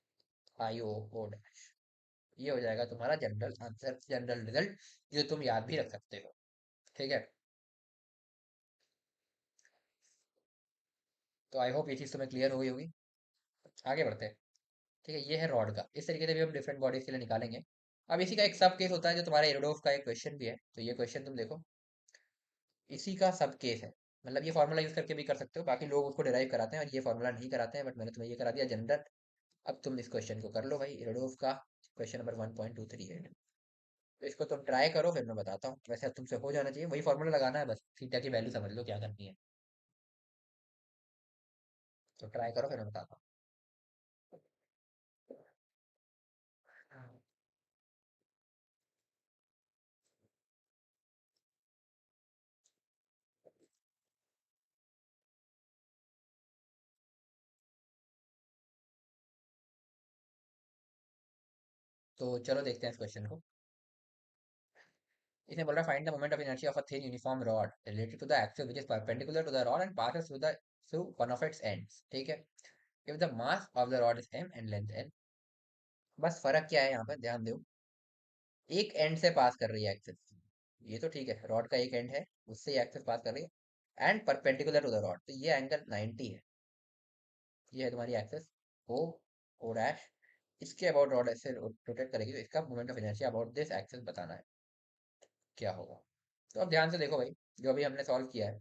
I O dash. ये हो जाएगा तुम्हारा जनरल आंसर, जनरल रिजल्ट, जो तुम याद भी रख सकते हो। ठीक है। तो आई होप ये चीज़ तुम्हें क्लियर हो गई होगी। आगे बढ़ते हैं। ठीक है, ये है रॉड का। इस तरीके से भी हम डिफरेंट बॉडीज के लिए निकालेंगे। अब इसी का एक सब केस होता है जो तुम्हारा एरोडोफ का एक क्वेश्चन भी है। तो ये क्वेश्चन तुम देखो, इसी का सब केस है। मतलब ये फॉर्मूला यूज करके भी कर सकते हो, बाकी लोग उसको डिराइव कराते हैं और ये फॉर्मूला नहीं कराते हैं, बट मैंने तुम्हें ये करा दिया जनरल। अब तुम इस क्वेश्चन को कर लो भाई, एरोडोफ का क्वेश्चन नंबर 1.238। तो इसको तुम ट्राई करो, फिर मैं बताता हूँ। वैसे अब तुमसे हो जाना चाहिए, वही फॉर्मूला लगाना है, बस थीटा की वैल्यू समझ लो क्या करनी है। तो ट्राई करो, फिर मैं बताता हूँ। तो चलो देखते हैं इस क्वेश्चन को। इसने बोला find the moment of inertia of a thin uniform rod related to the axis which is perpendicular to the rod and passes through one of its ends। ठीक है। if the mass of the rod is m and length l। बस फर्क क्या है यहाँ पे, ध्यान दो। एक एंड से पास कर रही है एक्सिस, ये तो ठीक है, रॉड का एक एंड है, उससे ये एक्सिस पास कर रही है, and perpendicular to the rod, तो ये एंगल 90 है। ये है तुम्हारी एक्सिस ओ, ओ डैश। इसके अबाउट रॉड ऐसे रोटेट करेगी, तो इसका moment of inertia about this axis बताना है क्या होगा। तो अब ध्यान से देखो भाई, जो अभी हमने सॉल्व किया है,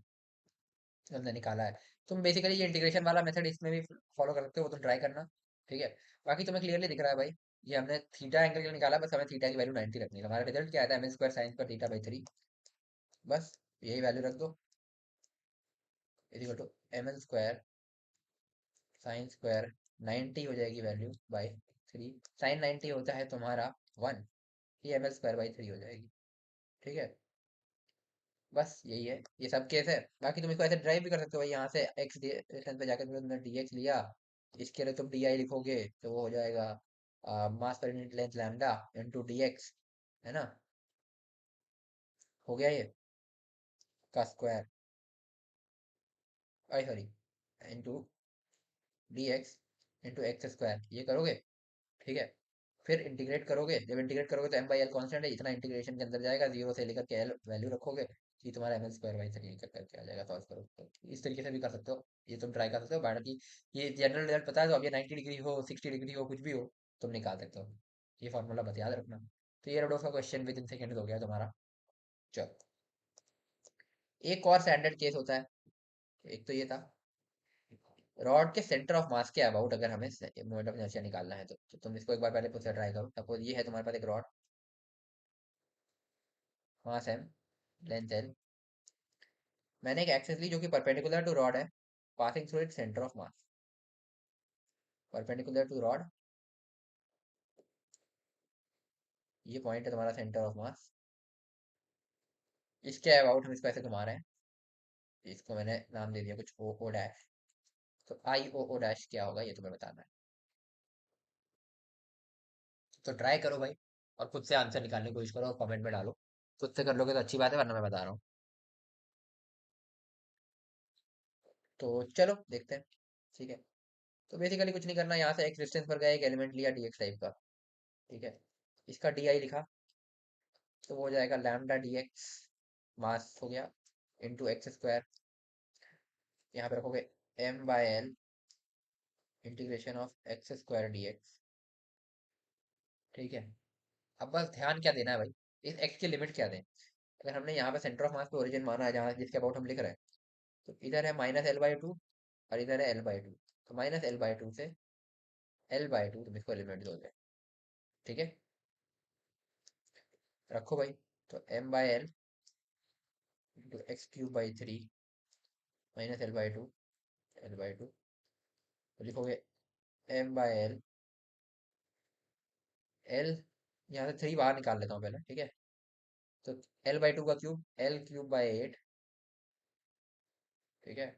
हमने निकाला है। तुम बेसिकली ये इंटीग्रेशन वाला मेथड इसमें भी फॉलो कर सकते हो, वो तुम ट्राई करना। ठीक है। बाकी तुम्हें क्लियरली दिख रहा है भाई, ये हमने थीटा एंगल के लिए निकाला, बस हमें थीटा की वैल्यू 90 रखनी है। हमारा रिजल्ट क्या आता है, एम स्क्वायर साइन पर थीटा बाई थ्री। बस यही वैल्यू रख दो, equal to M N square sine square 90 हो जाएगी वैल्यू बाई थ्री। साइन 90 होता है तुम्हारा वन, ये M L square by three हो जाएगी। ठीक है। बस यही है, ये सब केस है। बाकी तुम इसको ऐसे ड्राइव भी कर सकते हो भाई, यहाँ से एक्स डिस्टेंस पे जाकर तुमने डी एक्स लिया, इसके लिए तुम डी आई लिखोगे, तो वो हो जाएगा mass per unit length lambda into D X, है ना। हो गया ये का square, I sorry, into D X into X square, ये करोगे। ठीक है। फिर इंटीग्रेट करोगे, जब इंटीग्रेट करोगे तो एम बाई एल कॉन्स्टेंट है, इतना इंटीग्रेशन के अंदर जाएगा, जीरो से लेकर के एल वैल्यू रखोगे, ये तुम्हारा M L square by three निकल करके आ जाएगा, सॉल्व करो तो इस तरीके से भी कर सकते हो, ये तुम ट्राई कर सकते हो, बाकी ये जनरल रिजल्ट पता है तो अब ये 90 डिग्री हो, 60 डिग्री हो, कुछ भी हो, तुम निकाल सकते हो। ये फॉर्मूला बस याद रखना। तो ये रोडोस का क्वेश्चन विद इन सेकंड हो गया तुम्हारा। चलो, एक और स्टैंडर्ड केस होता है, एक तो ये था, रॉड के सेंटर ऑफ मास के अबाउट अगर हमें मोमेंट ऑफ इनर्शिया निकालना है तो तुम इसको एक बार पहले खुद से ट्राई करो। सपोज ये है तुम्हारे पास एक rod, mass M, length L, मैंने एक एक्सिस ली जो कि परपेंडिकुलर टू रॉड है, passing through it centre of mass, perpendicular to rod, ये पॉइंट है तुम्हारा सेंटर ऑफ मास, इसके अबाउट हम इसको ऐसे घुमा रहे हैं, इसको मैंने नाम दे दिया कुछ ओ ओ डैश, तो आई ओ ओ डैश क्या होगा ये तुम्हें बताना है। तो ट्राई करो भाई, और खुद से आंसर निकालने की कोशिश करो और कमेंट में डालो, खुद से कर लोगे तो अच्छी बात है, वरना मैं बता रहा हूँ। तो चलो देखते हैं। ठीक है, तो बेसिकली कुछ नहीं करना, यहाँ से एक्स डिस्टेंस पर गया, एक एलिमेंट लिया डीएक्स टाइप का। ठीक है, इसका डी आई लिखा, तो वो हो जाएगा लैम्डा डी एक्स, मास हो गया, इंटू एक्स स्क्वायर, यहाँ पे रखोगे M by L integration of X square D X. ठीक है, अब बस ध्यान क्या देना है भाई, इस एक्स की लिमिट क्या दें। अगर हमने यहाँ पे सेंटर ऑफ मास पे ओरिजिन माना है, जहाँ जिसके अबाउट हम लिख रहे हैं, तो इधर है -L/2 और इधर है L/2, तो -L/2 से L/2 तुम इसको एलिमेंट दोगे। ठीक है, रखो भाई, तो m/l इंटू x³ / 3 -L/2 तो लिखोगे m/l, l यहाँ से 3 बाहर निकाल लेता हूँ पहले। ठीक है, तो L/2 का क्यूब, L³ / 8। ठीक है,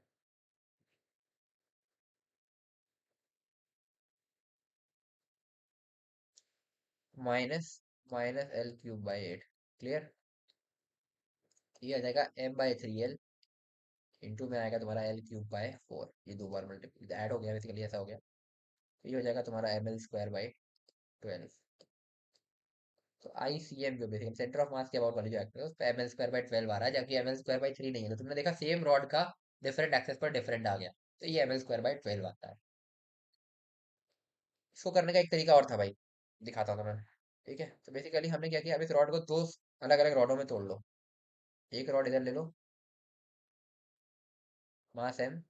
माइनस -L³ / 8, क्लियर। ये आ जाएगा m/3l इंटू में आएगा तुम्हारा L³/4, ये दो बार मल्टीप्लाई ऐड हो गया, बेसिकली ऐसा हो गया। तो ये हो जाएगा तुम्हारा ml²/12। तो आई सी एम जो बेसिकली सेंटर ऑफ मास के अबाउट वाली जो एक्टर है उस पर ml²/12 आ रहा है, जबकि ml²/3 नहीं है, तो तुमने देखा सेम रॉड का डिफरेंट एक्सेस पर डिफरेंट आ गया, तो ये ml²/12 आता है। इसको करने का एक तरीका और था भाई, दिखाता हूँ तुम्हें। ठीक है, तो बेसिकली हमने क्या किया, अब इस रॉड को दो अलग अलग रॉडों में तोड़ लो, एक रॉड इधर ले लो, मास m/2,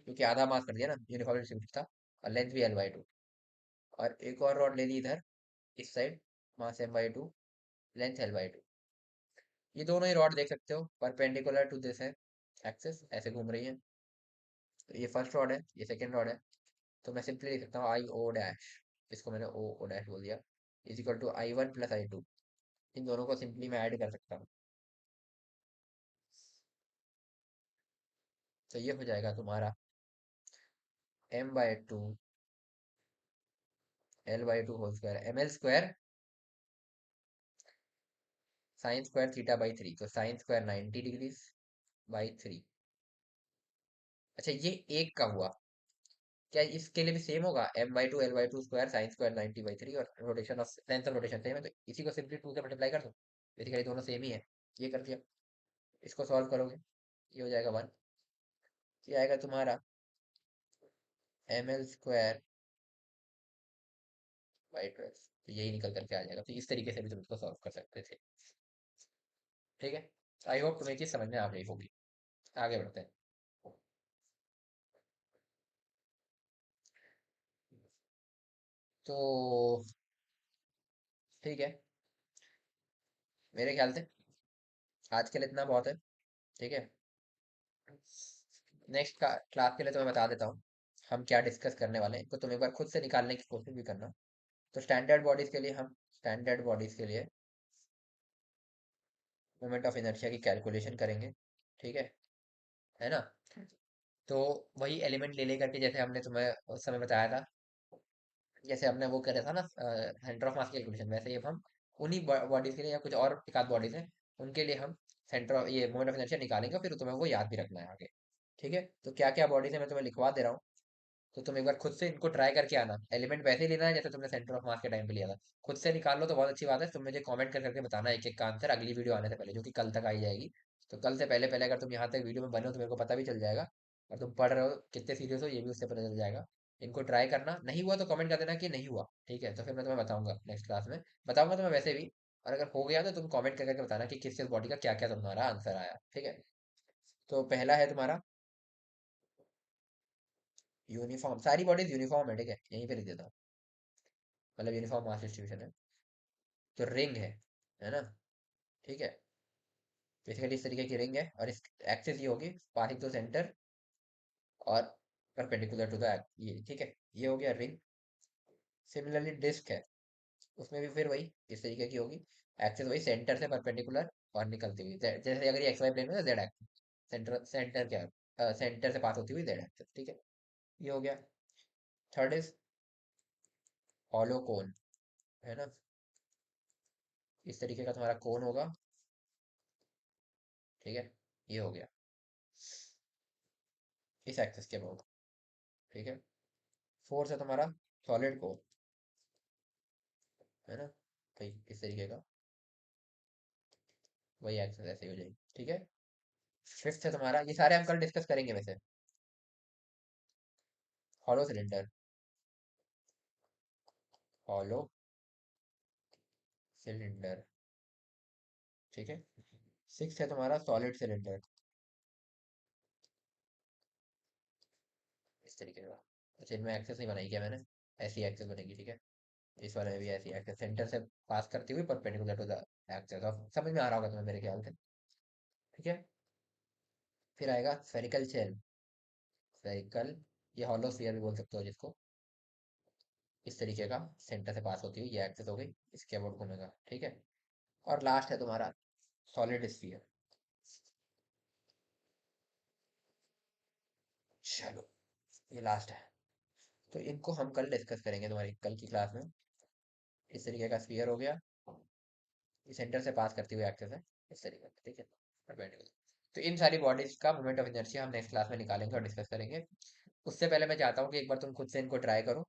क्योंकि आधा मास कर दिया ना, यूनिफॉर्म डिस्ट्रीब्यूशन था, और लेंथ भी l/2, और एक और रॉड ले ली इधर इस साइड, मास m/2, लेंथ l/2। ये दोनों ही रॉड देख सकते हो परपेंडिकुलर टू दिस है, एक्सिस ऐसे घूम रही है। तो ये फर्स्ट रॉड है, ये सेकंड रॉड है, तो मैं सिंपली लिख सकता हूँ आई ओ डैश, इसको मैंने ओ ओ डैश बोल दिया, is equal to I1 + I2। इन दोनों को सिंपली मैं ऐड कर सकता हूँ, तो ये हो जाएगा तुम्हारा m/2 L/2 whole square ml² sin² θ/3, तो sin² 90 डिग्री बाई 3। अच्छा, ये एक का हुआ, क्या इसके लिए भी सेम होगा, m/2 L/2 स्क्वायर sin² 90/3, और rotation of length of rotation same है, तो इसी को सिंपली 2 से मल्टीप्लाई कर दो, बेसिकली दोनों सेम ही है। ये कर दिया, इसको सॉल्व करोगे, ये हो जाएगा 1, ये आएगा तुम्हारा ml²/12, तो यही निकल करके आ जाएगा। तो इस तरीके से भी तुम इसको सॉल्व कर सकते थे। ठीक है, आई होप तुम्हें चीज समझ में आ गई होगी। आगे बढ़ते हैं। तो ठीक है, मेरे ख्याल से आज के लिए इतना बहुत है। ठीक है, नेक्स्ट का क्लास के लिए तो मैं बता देता हूँ हम क्या डिस्कस करने वाले हैं, तो तुम एक बार खुद से निकालने की कोशिश भी करना। तो स्टैंडर्ड बॉडीज के लिए मोमेंट ऑफ इनर्शिया की कैलकुलेशन करेंगे। ठीक है ना। तो वही एलिमेंट ले लेकर के, जैसे हमने तुम्हें उस समय बताया था, जैसे हमने वो करा था ना सेंटर ऑफ मास की कैलकुलेशन, वैसे ही अब हम उन्हीं बॉडीज के लिए, या कुछ और एक आध बॉडीज हैं उनके लिए हम सेंटर ऑफ ये मोमेंट ऑफ इनर्शिया निकालेंगे, फिर तुम्हें वो याद भी रखना है आगे। ठीक है, तो क्या क्या बॉडीज है मैं तुम्हें लिखवा दे रहा हूँ। तो तुम एक बार खुद से इनको ट्राई करके आना, एलिमेंट वैसे ही लेना है जैसे तुमने सेंटर ऑफ मास के टाइम पे लिया था। खुद से निकाल लो तो बहुत अच्छी बात है। तुम मुझे कमेंट कर करके बताना एक एक का आंसर अगली वीडियो आने से पहले, जो कि कल तक आई जाएगी। तो कल से पहले पहले अगर तुम यहाँ तक वीडियो में बने हो तो मेरे को पता भी चल जाएगा, और तुम पढ़ रहे हो कितने सीरियस हो ये भी उससे पता चल जाएगा। इनको ट्राई करना, नहीं हुआ तो कमेंट कर देना कि नहीं हुआ, ठीक है, तो फिर मैं तुम्हें बताऊंगा नेक्स्ट क्लास में, बताऊंगा तुम्हें वैसे भी। और अगर हो गया तो तुम कमेंट करके बताना कि किस किस बॉडी का क्या क्या तुम्हारा आंसर आया, ठीक है। तो पहला है तुम्हारा यूनिफॉर्म, सारी बॉडीज यूनिफॉर्म है, ठीक है, यहीं पे लिख देता हूँ, मतलब यूनिफॉर्म मास डिस्ट्रीब्यूशन है। तो रिंग है ना, ठीक है। बेसिकली इस तरीके की रिंग है, और इस एक्सिस ये होगी पासिंग टू सेंटर और परपेंडिकुलर टू द, ये ठीक है, ये हो गया रिंग। सिमिलरली डिस्क है, उसमें भी फिर वही इस तरीके की होगी, एक्सिस वही सेंटर से परपेंडिकुलर और निकलती हुई जैसे अगर ये एक्स वाई प्लेन में जेड एक्सिस, सेंटर सेंटर क्या, सेंटर से पास होती हुई जेड एक्सिस, ठीक है, ये हो गया। थर्ड इज हॉलो कोन, है ना, इस तरीके का तुम्हारा कोन होगा, ठीक है, ये हो गया इस एक्सिस के अबाउट, ठीक है। फोर्थ है तुम्हारा सॉलिड कोन, है ना, तो इस तरीके का, वही एक्सिस ऐसे ही हो जाएगी, ठीक है। फिफ्थ है तुम्हारा, ये सारे हम कल डिस्कस करेंगे वैसे, हॉलो सिलेंडर, हॉलो सिलेंडर, ठीक है। सिक्स है तुम्हारा सॉलिड सिलेंडर, इस तरीके का। अच्छा, इनमें एक्सेस नहीं बनाई क्या मैंने, ऐसी एक्सेस बनेगी, ठीक है। इस वाले में भी ऐसी एक्सेस सेंटर से पास करती हुई परपेंडिकुलर टू द एक्सेस, अब समझ में आ रहा होगा तुम्हें मेरे ख्याल से, ठीक है। फिर आएगा स्फेरिकल शेल, स्फेरिकल, ये हॉलो स्फीयर भी बोल सकते हो जिसको, इस तरीके का सेंटर से पास होती हुई ये एक्सेस हो गई, इसके अबाउट घूमेगा, ठीक है। और लास्ट है तुम्हारा सॉलिड स्फीयर। चलो, ये लास्ट है, तो इनको हम कल डिस्कस करेंगे तुम्हारी कल की क्लास में। इस तरीके का स्फीयर हो गया, ये सेंटर से पास करती हुई एक्सेस है, इस तरीके का, ठीक है, perpendicular। तो इन सारी बॉडीज का मोमेंट ऑफ इनर्शिया हम नेक्स्ट क्लास में निकालेंगे और डिस्कस करेंगे। उससे पहले मैं चाहता हूँ कि एक बार तुम खुद से इनको ट्राई करो,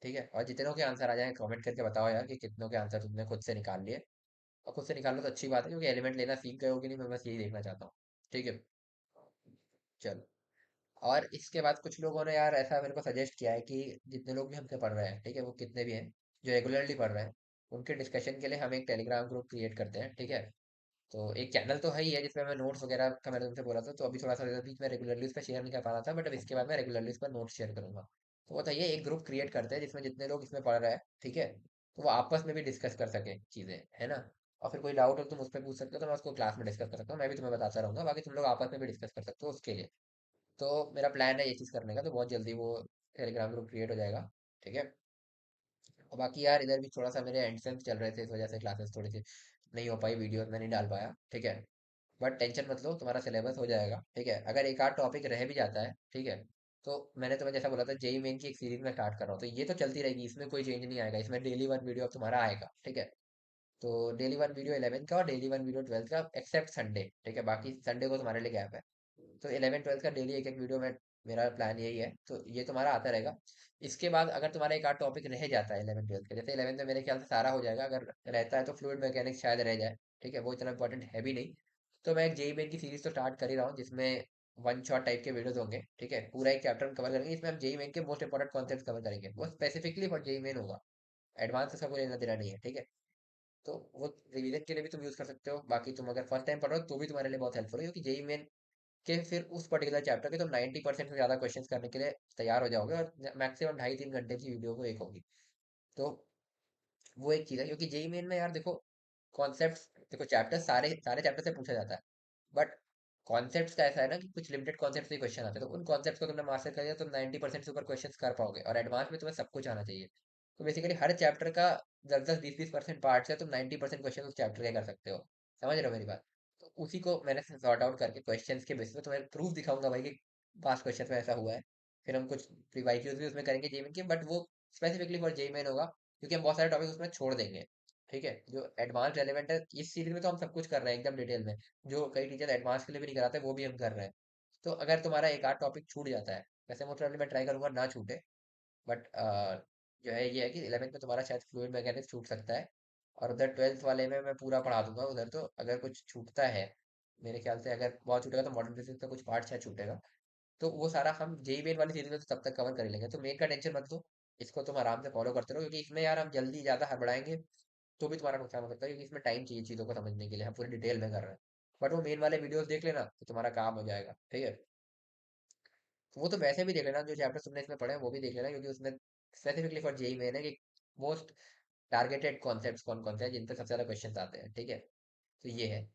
ठीक है, और जितनों के आंसर आ जाए कमेंट करके बताओ यार कि कितनों के आंसर तुमने खुद से निकाल लिए। और खुद से निकाल लो तो अच्छी बात है, क्योंकि एलिमेंट लेना सीख गए हो कि नहीं, मैं बस यही देखना चाहता हूँ, ठीक है। चलो, और इसके बाद कुछ लोगों ने यार ऐसा मेरे को सजेस्ट किया है कि जितने लोग भी हमसे पढ़ रहे हैं, ठीक है, वो कितने भी हैं जो रेगुलरली पढ़ रहे हैं, उनके डिस्कशन के लिए हम एक टेलीग्राम ग्रुप क्रिएट करते हैं, ठीक है। तो एक चैनल तो है ही है जिसमें मैं नोट्स वगैरह का मैंने तुमसे बोला था, तो अभी थोड़ा सा बीच में रेगुलरली उस पर शेयर नहीं कर पा रहा था, बट अब इसके बाद मैं रेगुलरली उस पर नोट्स शेयर करूंगा। तो बताइए, एक ग्रुप क्रिएट करते हैं जिसमें जितने लोग इसमें पढ़ रहे हैं, ठीक है, तो वो आपस में भी डिस्कस कर सके चीजें, है ना। और फिर कोई डाउट हो तुम उस पर पूछ सकते हो, तो मैं उसको क्लास में डिस्कस कर सकता हूँ, मैं भी तुम्हें बताता रहूंगा, बाकी तुम लोग आपस में भी डिस्कस कर सकते हो उसके लिए। तो मेरा प्लान है ये चीज़ करने का, तो बहुत जल्दी वो टेलीग्राम ग्रुप क्रिएट हो जाएगा, ठीक है। और बाकी यार इधर भी थोड़ा सा मेरे एंड चल रहे थे, इस वजह से क्लासेस थोड़ी सी नहीं हो पाई, वीडियो मैं नहीं डाल पाया, ठीक है। बट टेंशन मत लो, तुम्हारा सिलेबस हो जाएगा, ठीक है। अगर एक आध टॉपिक रह भी जाता है, ठीक है, तो मैंने तुम्हें जैसा बोला था जेई मेन की एक सीरीज में स्टार्ट कर रहा हूँ, तो ये तो चलती रहेगी, इसमें कोई चेंज नहीं आएगा, इसमें डेली वन वीडियो अब तुम्हारा आएगा, ठीक है। तो डेली वन वीडियो 11th का और डेली वन वीडियो 12th का, एक्सेप्ट संडे, ठीक है, बाकी संडे को तुम्हारे लिए गैप है। तो 11 12 का डेली एक एक वीडियो में, मेरा प्लान यही है, तो ये तुम्हारा आता रहेगा। इसके बाद अगर तुम्हारा एक आध टॉपिक रह जाता है 11 12 का, जैसे 11th में मेरे ख्याल से सारा हो जाएगा, अगर रहता है तो फ्लूइड मैकेनिक्स शायद रह जाए, ठीक है, वो इतना इंपॉर्टेंट है भी नहीं। तो मैं एक जेई मेन की सीरीज तो स्टार्ट कर ही रहा हूँ, जिसमें वन शॉट टाइप के वीडियोस होंगे, ठीक है, पूरा एक चैप्टर कवर करेंगे, इसमें हम जेई मेन के मोस्ट इंपॉर्टेंट कॉन्सेप्ट कवर करेंगे, वो स्पेसिफिकली फॉर जेई मेन होगा, एडवांस इसका कोई लेना देना नहीं है, ठीक है। तो वो रिवीजन के लिए भी तुम यूज कर सकते हो, बाकी तुम अगर फर्स्ट टाइम पढ़ रहे हो तो भी तुम्हारे लिए बहुत हेल्पफुल है, क्योंकि जेई मेन के फिर उस पर्टिकुलर चैप्टर के तुम 90% से ज्यादा क्वेश्चंस करने के लिए तैयार हो जाओगे, और मैक्सिमम 2.5 3 घंटे की वीडियो को एक होगी। तो वो एक चीज है, क्योंकि जेई मेन में यार देखो, कॉन्सेप्ट देखो, चैप्टर सारे सारे चैप्टर से पूछा जाता है, बट कॉन्सेप्ट्स का ऐसा है ना कि कुछ लिमिटेड कॉन्सेप्ट से क्वेश्चन आते हैं, तो उन कॉन्सेप्ट्स को तुमने मास्टर कर लिया तो 90% से ऊपर क्वेश्चंस कर पाओगे, और एडवांस में तुम्हें सब कुछ आना चाहिए। तो बेसिकली हर चैप्टर का 10 10 20 20% पार्ट है, तुम 90% क्वेश्चन उस चैप्टर के कर सकते हो, समझ रहे हो मेरी बात। तो उसी को मैंने सॉर्ट आउट करके क्वेश्चंस के बेसिस पे तुम्हें प्रूफ दिखाऊंगा भाई कि पास क्वेश्चन में ऐसा हुआ है। फिर हम कुछ प्रीवाइक्यूज भी उसमें करेंगे जेईमेन के, बट वो स्पेसिफिकली फॉर जेईमेन होगा, क्योंकि हम बहुत सारे टॉपिक उसमें छोड़ देंगे, ठीक है, जो एडवांस रेलेवेंट है। इस सीरीज में तो हम सब कुछ कर रहे हैं एकदम डिटेल में, जो कई टीचर एडवांस के लिए भी नहीं कराते वो भी हम कर रहे हैं। तो अगर तुम्हारा एक आध टॉपिक छूट जाता है, वैसे मोस्ट प्रोबेबली मैं ट्राई करूंगा ना छूटे, बट जो है ये है कि 11th में तुम्हारा शायद फ्लूइड मैकेनिक्स छूट सकता है, और उधर 12th वाले में मैं पूरा पढ़ा दूंगा उधर। तो अगर कुछ छूटता है, मेरे ख्याल से अगर बहुत छूटेगा तो मॉडर्न फिजिक्स का कुछ पार्ट शायद छूटेगा, तो वो सारा हम जेई मेन वाली सीरीज में तो तब तक कवर कर ही लेंगे। तो मेन का टेंशन मत लो, इसको तुम आराम से फॉलो करते रहो, क्योंकि इसमें यार हम जल्दी ज्यादा हड़बड़ाएंगे तो भी तुम्हारा नुकसान हो सकता है, क्योंकि इसमें टाइम चाहिए चीज़ों को समझने के लिए, हम पूरी डिटेल में कर रहे हैं। बट वो मेन वाले वीडियोस देख लेना तो तुम्हारा काम हो जाएगा, ठीक है। तो वो तो वैसे भी देख लेना, जो चैप्टर तुमने इसमें पढ़े हैं वो भी देख लेना, क्योंकि उसमें स्पेसिफिकली फॉर जेई मेन है कि मोस्ट टारगेटेड कॉन्सेप्ट्स कौन कौन से हैं जिन पे सबसे ज्यादा क्वेश्चन आते हैं, ठीक है। तो ये है।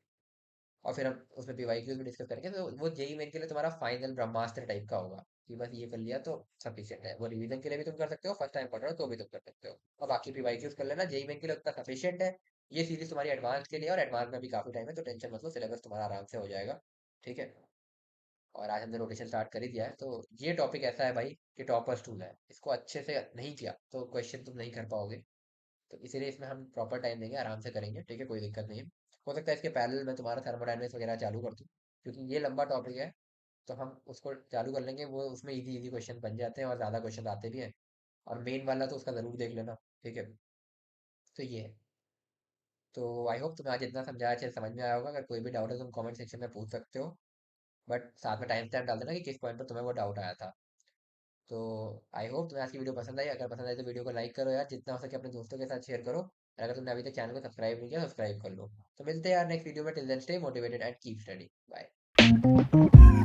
और फिर हम उसमें पीवाईक्यूज भी डिस्कस करेंगे, तो वो जेई मेन के लिए तुम्हारा फाइनल ब्रह्मास्त्र टाइप का होगा, कि बस ये कर लिया तो सफिशिएंट है। वो रिवीजन के लिए भी तुम कर सकते हो, फर्स्ट टाइम पढ़ रहे हो तो भी तुम कर सकते हो, और बाकी पीवाईक्यूज कर लेना, जेई मेन के लिए उतना सफिशिएंट है। ये सीरीज तुम्हारी एडवांस के लिए, और एडवांस में भी काफी टाइम है, तो टेंशन मतलब सिलेबस तुम्हारा आराम से हो जाएगा, ठीक है। और आज हमने रोटेशन स्टार्ट कर ही दिया है, तो ये टॉपिक ऐसा है भाई कि टॉपर्स टूल है, इसको अच्छे से नहीं किया तो क्वेश्चन तुम नहीं कर पाओगे। तो इसीलिए इसमें हम प्रॉपर टाइम देंगे, आराम से करेंगे, ठीक है, कोई दिक्कत नहीं है। हो सकता है इसके पैरेलल में तुम्हारा थर्मोडायनेमिक्स वगैरह चालू कर दूँ, क्योंकि ये लंबा टॉपिक है, तो हम उसको चालू कर लेंगे, वो उसमें इजी इजी क्वेश्चन बन जाते हैं और ज़्यादा क्वेश्चन आते भी हैं। और मेन वाला तो उसका ज़रूर देख लेना, ठीक है। तो ये है। तो आई होप तुम्हें आज इतना समझाया अच्छे से समझ में आया होगा। अगर कोई भी डाउट है तुम कमेंट सेक्शन में पूछ सकते हो, बट साथ में टाइम स्टैम्प डाल देना कि किस पॉइंट पर तुम्हें वो डाउट आया था। तो आई होप तुम्हें आज की वीडियो पसंद आई। अगर पसंद आई तो वीडियो को लाइक करो यार, जितना हो सके अपने दोस्तों के साथ शेयर करो, और अगर तुमने अभी तक चैनल को सब्सक्राइब नहीं किया, सब्सक्राइब कर लो। तो मिलते हैं यार नेक्स्ट वीडियो में। Till then stay motivated and keep study. Bye.